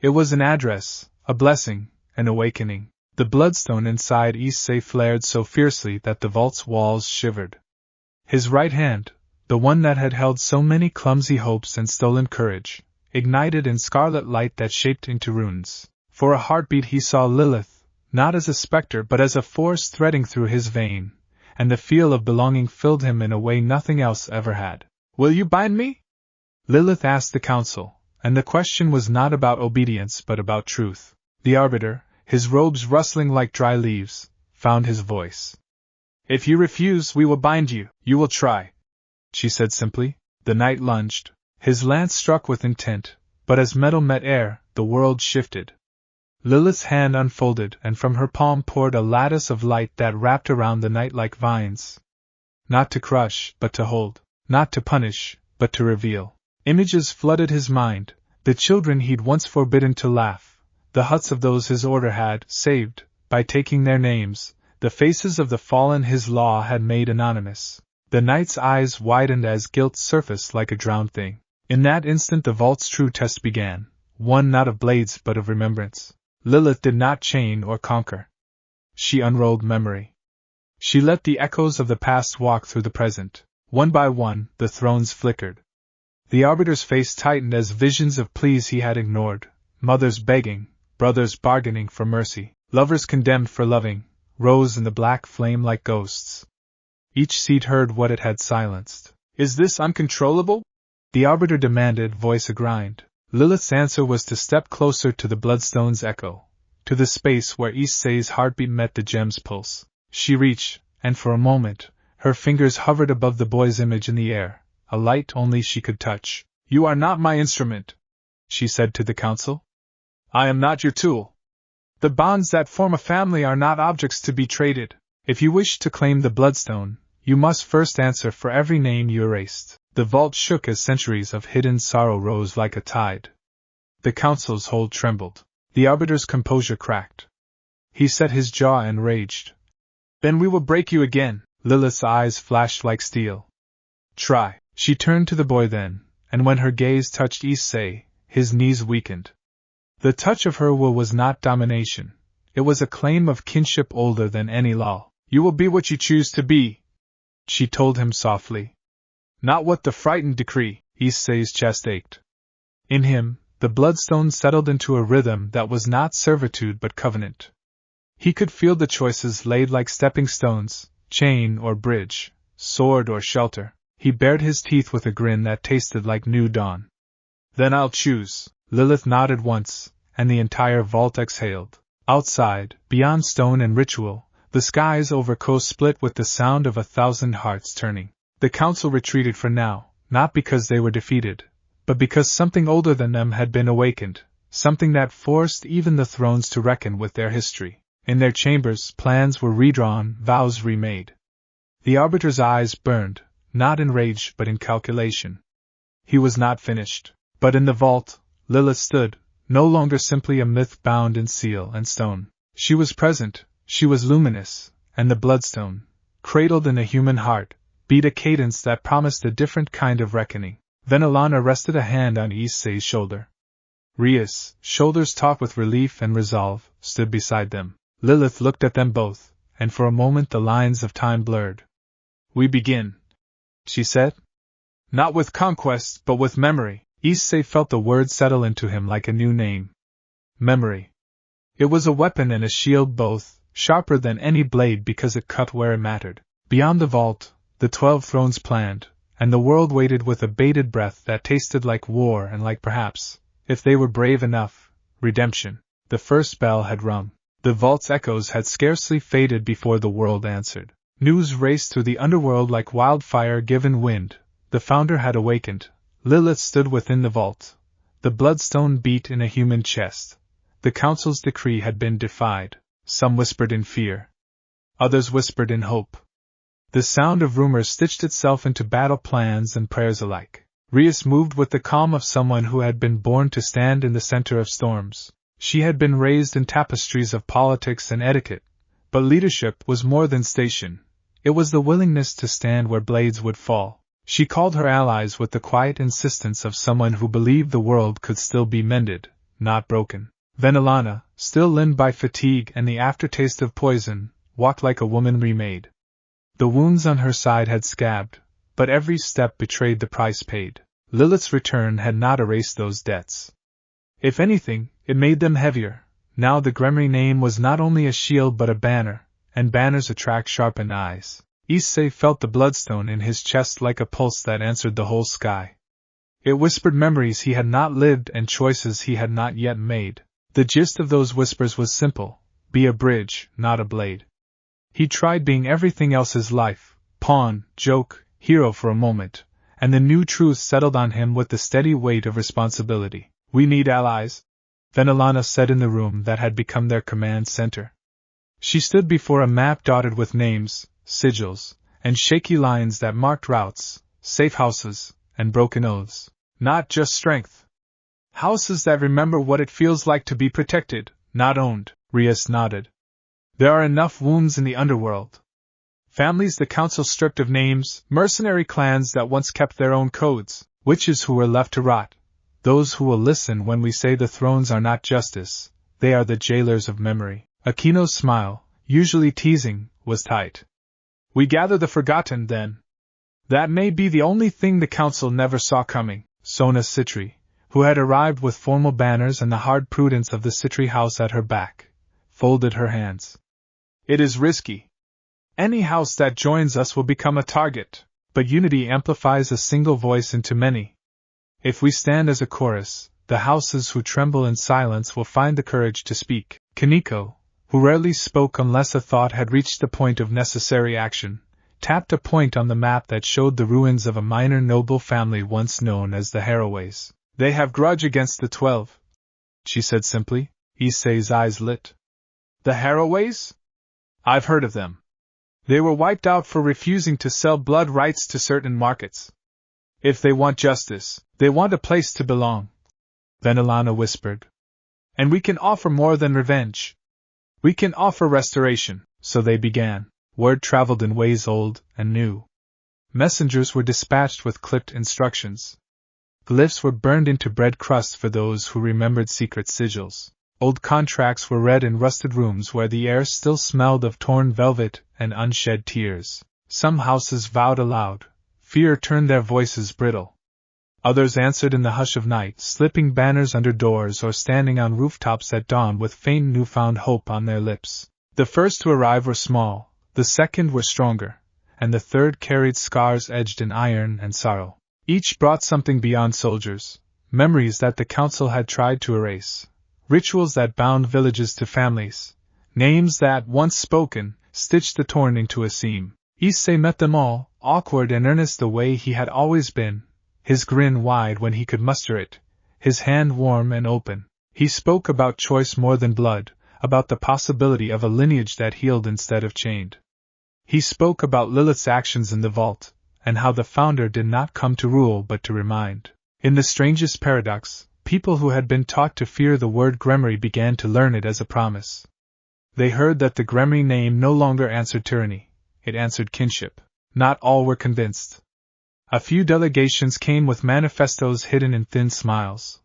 It was an address, a blessing, an awakening. The bloodstone inside Issei flared so fiercely that the vault's walls shivered. His right hand, the one that had held so many clumsy hopes and stolen courage, ignited in scarlet light that shaped into runes. For a heartbeat he saw Lilith, not as a specter but as a force threading through his vein, and the feel of belonging filled him in a way nothing else ever had. "Will you bind me?" Lilith asked the council, and the question was not about obedience but about truth. The arbiter, his robes rustling like dry leaves, found his voice. "If you refuse, we will bind you." "You will try," she said simply. The knight lunged. His lance struck with intent, but as metal met air, the world shifted. Lilith's hand unfolded, and from her palm poured a lattice of light that wrapped around the knight like vines. Not to crush, but to hold. Not to punish, but to reveal. Images flooded his mind, the children he'd once forbidden to laugh, the huts of those his order had saved, by taking their names, the faces of the fallen his law had made anonymous. The knight's eyes widened as guilt surfaced like a drowned thing. In that instant the vault's true test began, one not of blades but of remembrance. Lilith did not chain or conquer. She unrolled memory. She let the echoes of the past walk through the present. One by one, the thrones flickered. The arbiter's face tightened as visions of pleas he had ignored, mothers begging, brothers bargaining for mercy, lovers condemned for loving, rose in the black flame like ghosts. Each seed heard what it had silenced. "Is this uncontrollable?" the arbiter demanded, voice agrind. Lilith's answer was to step closer to the bloodstone's echo, to the space where Issei's heartbeat met the gem's pulse. She reached, and for a moment, her fingers hovered above the boy's image in the air, a light only she could touch. "You are not my instrument," she said to the council. "I am not your tool. The bonds that form a family are not objects to be traded. If you wish to claim the bloodstone, you must first answer for every name you erased." The vault shook as centuries of hidden sorrow rose like a tide. The council's hold trembled. The arbiter's composure cracked. He set his jaw and raged. "Then we will break you again." Lilith's eyes flashed like steel. "Try." She turned to the boy then, and when her gaze touched Issei, his knees weakened. The touch of her will was not domination. It was a claim of kinship older than any law. "You will be what you choose to be," she told him softly. "Not what the frightened decree." Issei's chest ached. In him, the bloodstone settled into a rhythm that was not servitude but covenant. He could feel the choices laid like stepping stones, chain or bridge, sword or shelter. He bared his teeth with a grin that tasted like new dawn. "Then I'll choose." Lilith nodded once, and the entire vault exhaled. Outside, beyond stone and ritual, the skies over Ko split with the sound of 1,000 hearts turning. The council retreated for now, not because they were defeated, but because something older than them had been awakened, something that forced even the thrones to reckon with their history. In their chambers, plans were redrawn, vows remade. The arbiter's eyes burned, not in rage but in calculation. He was not finished. But in the vault, Lilith stood, no longer simply a myth bound in seal and stone. She was present, she was luminous, and the bloodstone, cradled in a human heart, beat a cadence that promised a different kind of reckoning. Vanelana rested a hand on Issei's shoulder. Ria's, shoulders taut with relief and resolve, stood beside them. Lilith looked at them both, and for a moment the lines of time blurred. "We begin," she said. "Not with conquest, but with memory." Issei felt the word settle into him like a new name. Memory. It was a weapon and a shield both, sharper than any blade because it cut where it mattered. Beyond the vault, the 12 thrones planned, and the world waited with a bated breath that tasted like war and like perhaps, if they were brave enough, redemption. The first bell had rung. The vault's echoes had scarcely faded before the world answered. News raced through the underworld like wildfire given wind. The founder had awakened. Lilith stood within the vault. The bloodstone beat in a human chest. The council's decree had been defied. Some whispered in fear. Others whispered in hope. The sound of rumors stitched itself into battle plans and prayers alike. Rias moved with the calm of someone who had been born to stand in the center of storms. She had been raised in tapestries of politics and etiquette, but leadership was more than station. It was the willingness to stand where blades would fall. She called her allies with the quiet insistence of someone who believed the world could still be mended, not broken. Vanelana, still limbed by fatigue and the aftertaste of poison, walked like a woman remade. The wounds on her side had scabbed, but every step betrayed the price paid. Lilith's return had not erased those debts. If anything, it made them heavier. Now the Gremry name was not only a shield but a banner, and banners attract sharpened eyes. Issei felt the bloodstone in his chest like a pulse that answered the whole sky. It whispered memories he had not lived and choices he had not yet made. The gist of those whispers was simple: be a bridge, not a blade. He tried being everything else's life, pawn, joke, hero for a moment, and the new truth settled on him with the steady weight of responsibility. "We need allies," Vanelana said in the room that had become their command center. She stood before a map dotted with names, sigils, and shaky lines that marked routes, safe houses, and broken oaths. Not just strength. Houses that remember what it feels like to be protected, not owned. Rias nodded. There are enough wounds in the underworld. Families the council stripped of names, mercenary clans that once kept their own codes, witches who were left to rot. Those who will listen when we say the thrones are not justice, they are the jailers of memory. Aquino's smile, usually teasing, was tight. We gather the forgotten, then. That may be the only thing the council never saw coming. Sona Citri, who had arrived with formal banners and the hard prudence of the Citri house at her back, folded her hands. It is risky. Any house that joins us will become a target, but unity amplifies a single voice into many. If we stand as a chorus, the houses who tremble in silence will find the courage to speak. Kaneko, who rarely spoke unless a thought had reached the point of necessary action, tapped a point on the map that showed the ruins of a minor noble family once known as the Harroways. They have grudge against the 12, she said simply. Issei's eyes lit. The Harroways? I've heard of them. They were wiped out for refusing to sell blood rights to certain markets. If they want justice, they want a place to belong, Vanelana whispered. And we can offer more than revenge. We can offer restoration. So they began. Word traveled in ways old and new. Messengers were dispatched with clipped instructions. Glyphs were burned into bread crust for those who remembered secret sigils. Old contracts were read in rusted rooms where the air still smelled of torn velvet and unshed tears. Some houses vowed aloud. Fear turned their voices brittle. Others answered in the hush of night, slipping banners under doors or standing on rooftops at dawn with faint newfound hope on their lips. The first to arrive were small, the second were stronger, and the third carried scars edged in iron and sorrow. Each brought something beyond soldiers, memories that the council had tried to erase, rituals that bound villages to families, names that, once spoken, stitched the torn into a seam. Issei met them all, awkward and earnest the way he had always been, his grin wide when he could muster it, his hand warm and open. He spoke about choice more than blood, about the possibility of a lineage that healed instead of chained. He spoke about Lilith's actions in the vault, and how the founder did not come to rule but to remind. In the strangest paradox, people who had been taught to fear the word Gremory began to learn it as a promise. They heard that the Gremory name no longer answered tyranny, it answered kinship. Not all were convinced. A few delegations came with manifestos hidden in thin smiles.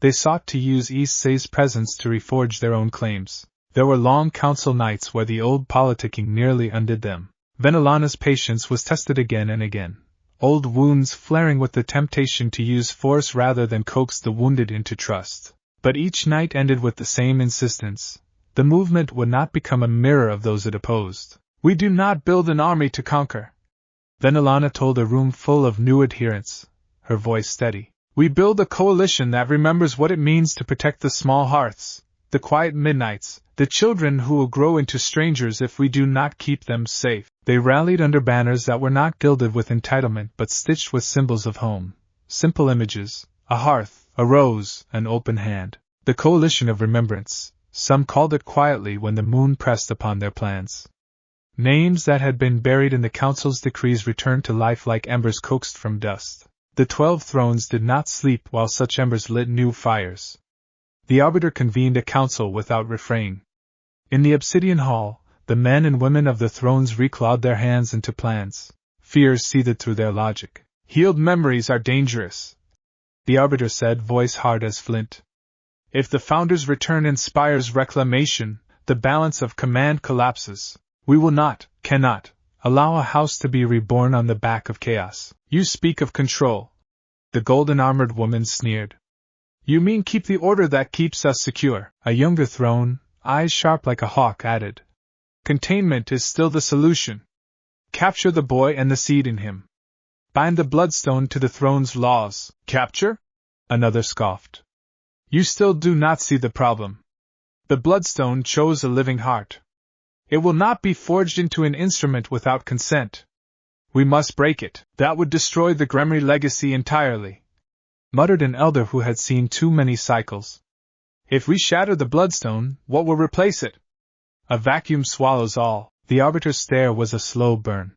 They sought to use Issei's presence to reforge their own claims. There were long council nights where the old politicking nearly undid them. Vanelana's patience was tested again and again, old wounds flaring with the temptation to use force rather than coax the wounded into trust. But each night ended with the same insistence. The movement would not become a mirror of those it opposed. We do not build an army to conquer, Vanelana told a room full of new adherents, her voice steady. We build a coalition that remembers what it means to protect the small hearths, the quiet midnights, the children who will grow into strangers if we do not keep them safe. They rallied under banners that were not gilded with entitlement but stitched with symbols of home, simple images, a hearth, a rose, an open hand. The coalition of remembrance, some called it quietly when the moon pressed upon their plans. Names that had been buried in the council's decrees returned to life like embers coaxed from dust. The 12 thrones did not sleep while such embers lit new fires. The arbiter convened a council without refrain. In the obsidian hall, the men and women of the thrones reclawed their hands into plans. Fears seethed through their logic. Healed memories are dangerous, the arbiter said, voice hard as flint. If the founder's return inspires reclamation, the balance of command collapses. We will not, cannot, allow a house to be reborn on the back of chaos. You speak of control, the golden-armored woman sneered. You mean keep the order that keeps us secure, a younger throne, eyes sharp like a hawk, added. Containment is still the solution. Capture the boy and the seed in him. Bind the bloodstone to the throne's laws. Capture? Another scoffed. You still do not see the problem. The bloodstone chose a living heart. It will not be forged into an instrument without consent. We must break it. That would destroy the Gremory legacy entirely, muttered an elder who had seen too many cycles. If we shatter the bloodstone, what will replace it? A vacuum swallows all. The arbiter's stare was a slow burn.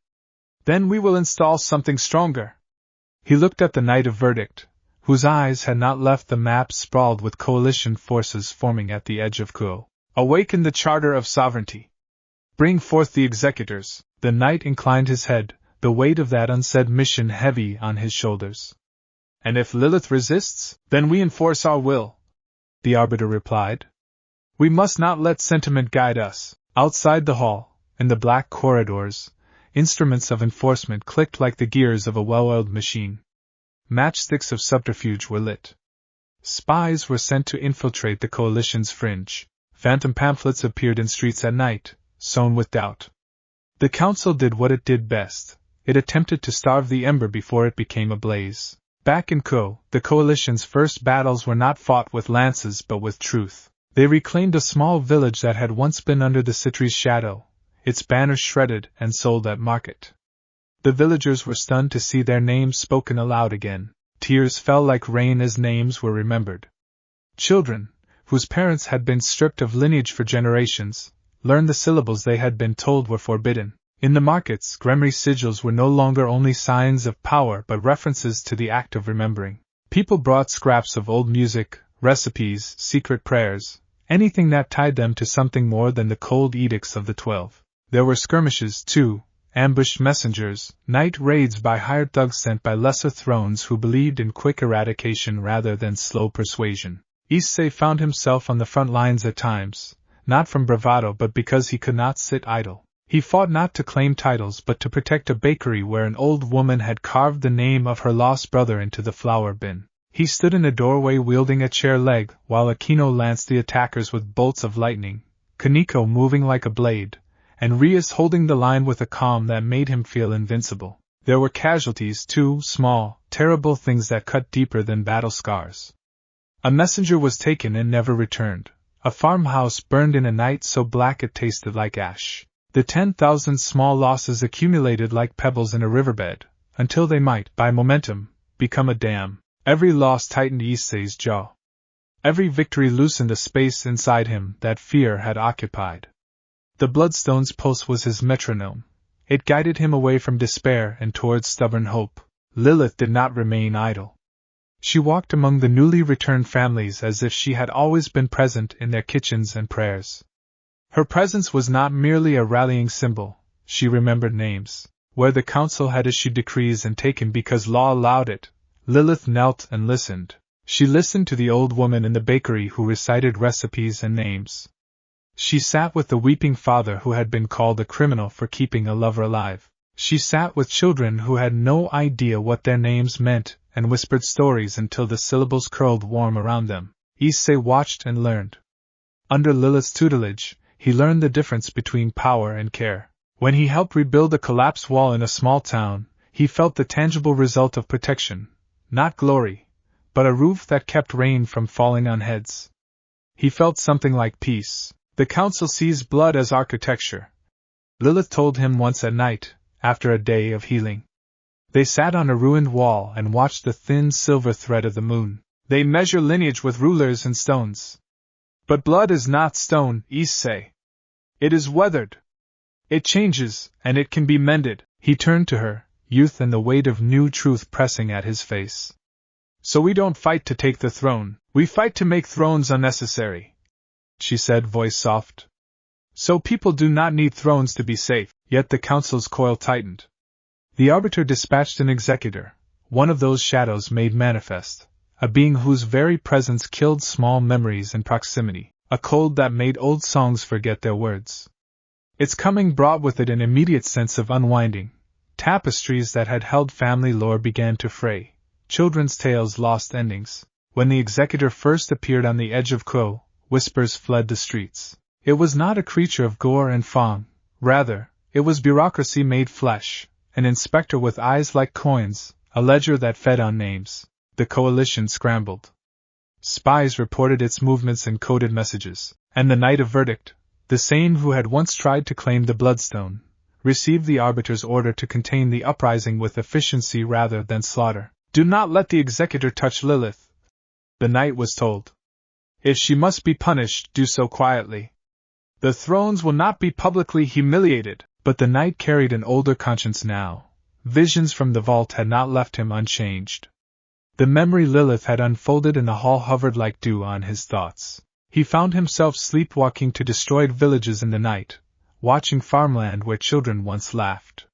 Then we will install something stronger. He looked at the Knight of Verdict, whose eyes had not left the map sprawled with coalition forces forming at the edge of Kuo. Awaken the Charter of Sovereignty. Bring forth the executors. The knight inclined his head, the weight of that unsaid mission heavy on his shoulders. And if Lilith resists, then we enforce our will, the arbiter replied. We must not let sentiment guide us. Outside the hall, in the black corridors, instruments of enforcement clicked like the gears of a well-oiled machine. Matchsticks of subterfuge were lit. Spies were sent to infiltrate the coalition's fringe. Phantom pamphlets appeared in streets at night, sown with doubt. The council did what it did best. It attempted to starve the ember before it became a blaze. Back in Ko, the coalition's first battles were not fought with lances but with truth. They reclaimed a small village that had once been under the citry's shadow, its banners shredded and sold at market. The villagers were stunned to see their names spoken aloud again. Tears fell like rain as names were remembered. Children, whose parents had been stripped of lineage for generations, learned the syllables they had been told were forbidden. In the markets, Gremry sigils were no longer only signs of power but references to the act of remembering. People brought scraps of old music, recipes, secret prayers, anything that tied them to something more than the cold edicts of the 12. There were skirmishes, too, ambushed messengers, night raids by hired thugs sent by lesser thrones who believed in quick eradication rather than slow persuasion. Issei found himself on the front lines at times, not from bravado but because he could not sit idle. He fought not to claim titles but to protect a bakery where an old woman had carved the name of her lost brother into the flour bin. He stood in a doorway wielding a chair leg while Akino lanced the attackers with bolts of lightning, Kaneko moving like a blade, and Rias holding the line with a calm that made him feel invincible. There were casualties too, small, terrible things that cut deeper than battle scars. A messenger was taken and never returned. A farmhouse burned in a night so black it tasted like ash. The 10,000 small losses accumulated like pebbles in a riverbed, until they might, by momentum, become a dam. Every loss tightened Issei's jaw. Every victory loosened a space inside him that fear had occupied. The Bloodstone's pulse was his metronome. It guided him away from despair and towards stubborn hope. Lilith did not remain idle. She walked among the newly returned families as if she had always been present in their kitchens and prayers. Her presence was not merely a rallying symbol. She remembered names. Where the council had issued decrees and taken because law allowed it, Lilith knelt and listened. She listened to the old woman in the bakery who recited recipes and names. She sat with the weeping father who had been called a criminal for keeping a lover alive. She sat with children who had no idea what their names meant and whispered stories until the syllables curled warm around them. Issei watched and learned. Under Lilith's tutelage, he learned the difference between power and care. When he helped rebuild a collapsed wall in a small town, he felt the tangible result of protection, not glory, but a roof that kept rain from falling on heads. He felt something like peace. The council sees blood as architecture, Lilith told him once at night, after a day of healing. They sat on a ruined wall and watched the thin silver thread of the moon. They measure lineage with rulers and stones. But blood is not stone, Issei. It is weathered. It changes, and it can be mended. He turned to her, youth and the weight of new truth pressing at his face. So we don't fight to take the throne, we fight to make thrones unnecessary, she said, voice soft. So people do not need thrones to be safe. Yet the council's coil tightened. The arbiter dispatched an executor, one of those shadows made manifest, a being whose very presence killed small memories in proximity, a cold that made old songs forget their words. Its coming brought with it an immediate sense of unwinding. Tapestries that had held family lore began to fray, children's tales lost endings. When the executor first appeared on the edge of Ko, whispers fled the streets. It was not a creature of gore and fang, rather, it was bureaucracy made flesh, an inspector with eyes like coins, a ledger that fed on names. The coalition scrambled. Spies reported its movements in coded messages, and the night of verdict, the same who had once tried to claim the Bloodstone, received the arbiter's order to contain the uprising with efficiency rather than slaughter. Do not let the executor touch Lilith, the knight was told. If she must be punished, do so quietly. The thrones will not be publicly humiliated. But the knight carried an older conscience now. Visions from the vault had not left him unchanged. The memory Lilith had unfolded in the hall hovered like dew on his thoughts. He found himself sleepwalking to destroyed villages in the night, watching farmland where children once laughed.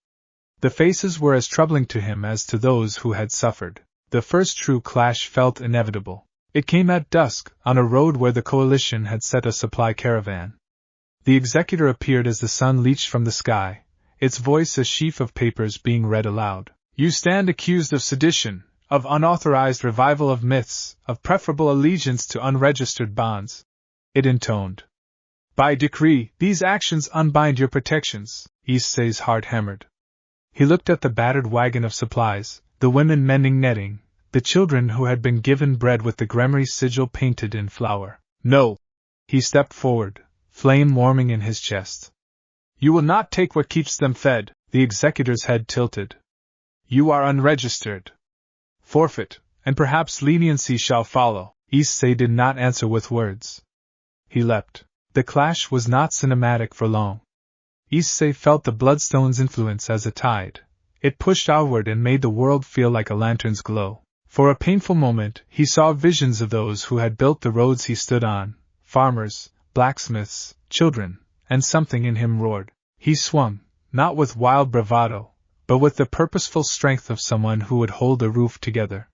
The faces were as troubling to him as to those who had suffered. The first true clash felt inevitable. It came at dusk, on a road where the coalition had set a supply caravan. The executor appeared as the sun leached from the sky, its voice a sheaf of papers being read aloud. You stand accused of sedition, of unauthorized revival of myths, of preferable allegiance to unregistered bonds. It intoned. By decree, these actions unbind your protections, Issei's heart hammered. He looked at the battered wagon of supplies, the women mending netting, the children who had been given bread with the Gremory sigil painted in flour. No! He stepped forward, flame warming in his chest. You will not take what keeps them fed. The executor's head tilted. You are unregistered. Forfeit, and perhaps leniency shall follow. Issei did not answer with words. He leapt. The clash was not cinematic for long. Issei felt the bloodstone's influence as a tide. It pushed outward and made the world feel like a lantern's glow. For a painful moment, he saw visions of those who had built the roads he stood on, farmers, blacksmiths, children, and something in him roared. He swung, not with wild bravado, but with the purposeful strength of someone who would hold a roof together.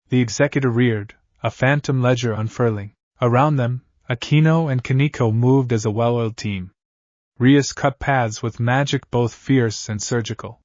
The executor reared, a phantom ledger unfurling. Around them, Aquino and Kaneko moved as a well-oiled team. Rias cut paths with magic both fierce and surgical.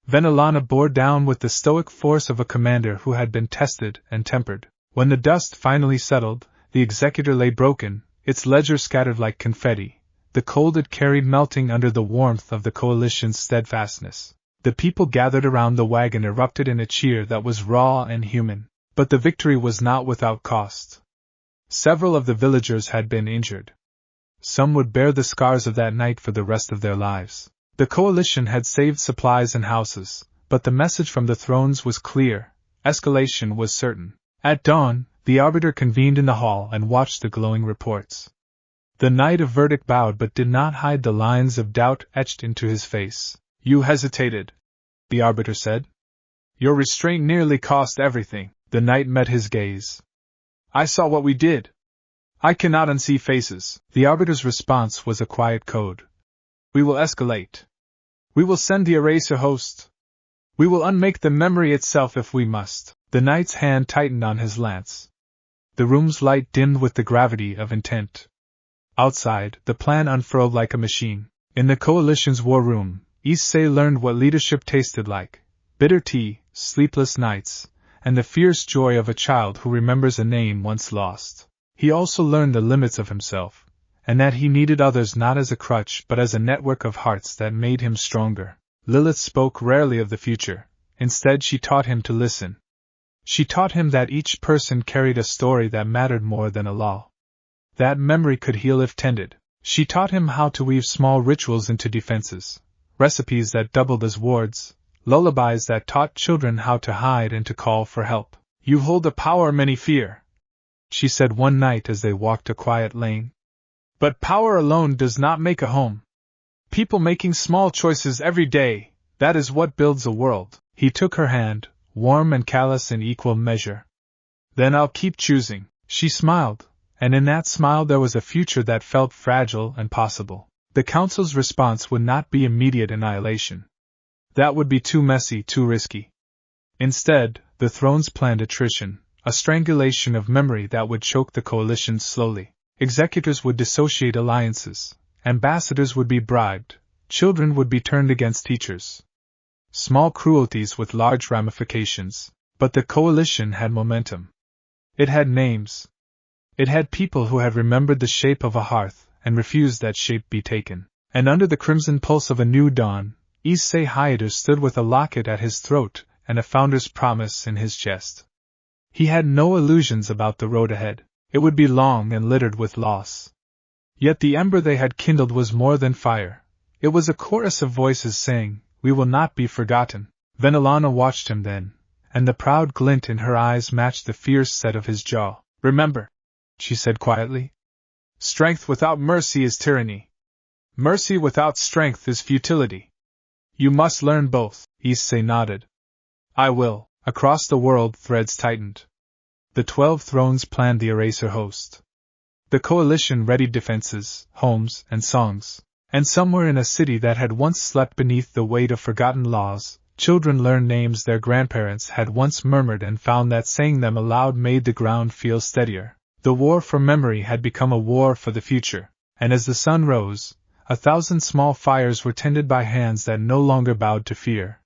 Vanelana bore down with the stoic force of a commander who had been tested and tempered. When the dust finally settled, the executor lay broken, its ledger scattered like confetti, the cold it carried melting under the warmth of the coalition's steadfastness. The people gathered around the wagon erupted in a cheer that was raw and human. But the victory was not without cost. Several of the villagers had been injured. Some would bear the scars of that night for the rest of their lives. The coalition had saved supplies and houses, but the message from the thrones was clear. Escalation was certain. At dawn, the arbiter convened in the hall and watched the glowing reports. The knight of verdict bowed but did not hide the lines of doubt etched into his face. You hesitated, the arbiter said. Your restraint nearly cost everything. The knight met his gaze. I saw what we did. I cannot unsee faces. The arbiter's response was a quiet code. We will escalate. We will send the eraser host. We will unmake the memory itself if we must. The knight's hand tightened on his lance. The room's light dimmed with the gravity of intent. Outside, the plan unfurled like a machine. In the coalition's war room, Issei learned what leadership tasted like. Bitter tea, sleepless nights, and the fierce joy of a child who remembers a name once lost. He also learned the limits of himself, and that he needed others not as a crutch but as a network of hearts that made him stronger. Lilith spoke rarely of the future. Instead, she taught him to listen. She taught him that each person carried a story that mattered more than a law. That memory could heal if tended. She taught him how to weave small rituals into defenses, recipes that doubled as wards, lullabies that taught children how to hide and to call for help. You hold a power many fear, she said one night as they walked a quiet lane. But power alone does not make a home. People making small choices every day, that is what builds a world. He took her hand, warm and callous in equal measure. Then I'll keep choosing. She smiled, and in that smile there was a future that felt fragile and possible. The council's response would not be immediate annihilation. That would be too messy, too risky. Instead, the thrones planned attrition, a strangulation of memory that would choke the coalition slowly. Executors would dissociate alliances, ambassadors would be bribed, children would be turned against teachers. Small cruelties with large ramifications, but the coalition had momentum. It had names. It had people who had remembered the shape of a hearth and refused that shape be taken. And under the crimson pulse of a new dawn, Issei Hayato stood with a locket at his throat and a founder's promise in his chest. He had no illusions about the road ahead. It would be long and littered with loss. Yet the ember they had kindled was more than fire. It was a chorus of voices saying, "We will not be forgotten." Vanelana watched him then, and the proud glint in her eyes matched the fierce set of his jaw. "Remember," she said quietly, "strength without mercy is tyranny. Mercy without strength is futility. You must learn both." Issei nodded. "I will." Across the world threads tightened. The 12 thrones planned the eraser host. The coalition readied defenses, homes, and songs. And somewhere in a city that had once slept beneath the weight of forgotten laws, children learned names their grandparents had once murmured and found that saying them aloud made the ground feel steadier. The war for memory had become a war for the future, and as the sun rose, 1,000 small fires were tended by hands that no longer bowed to fear.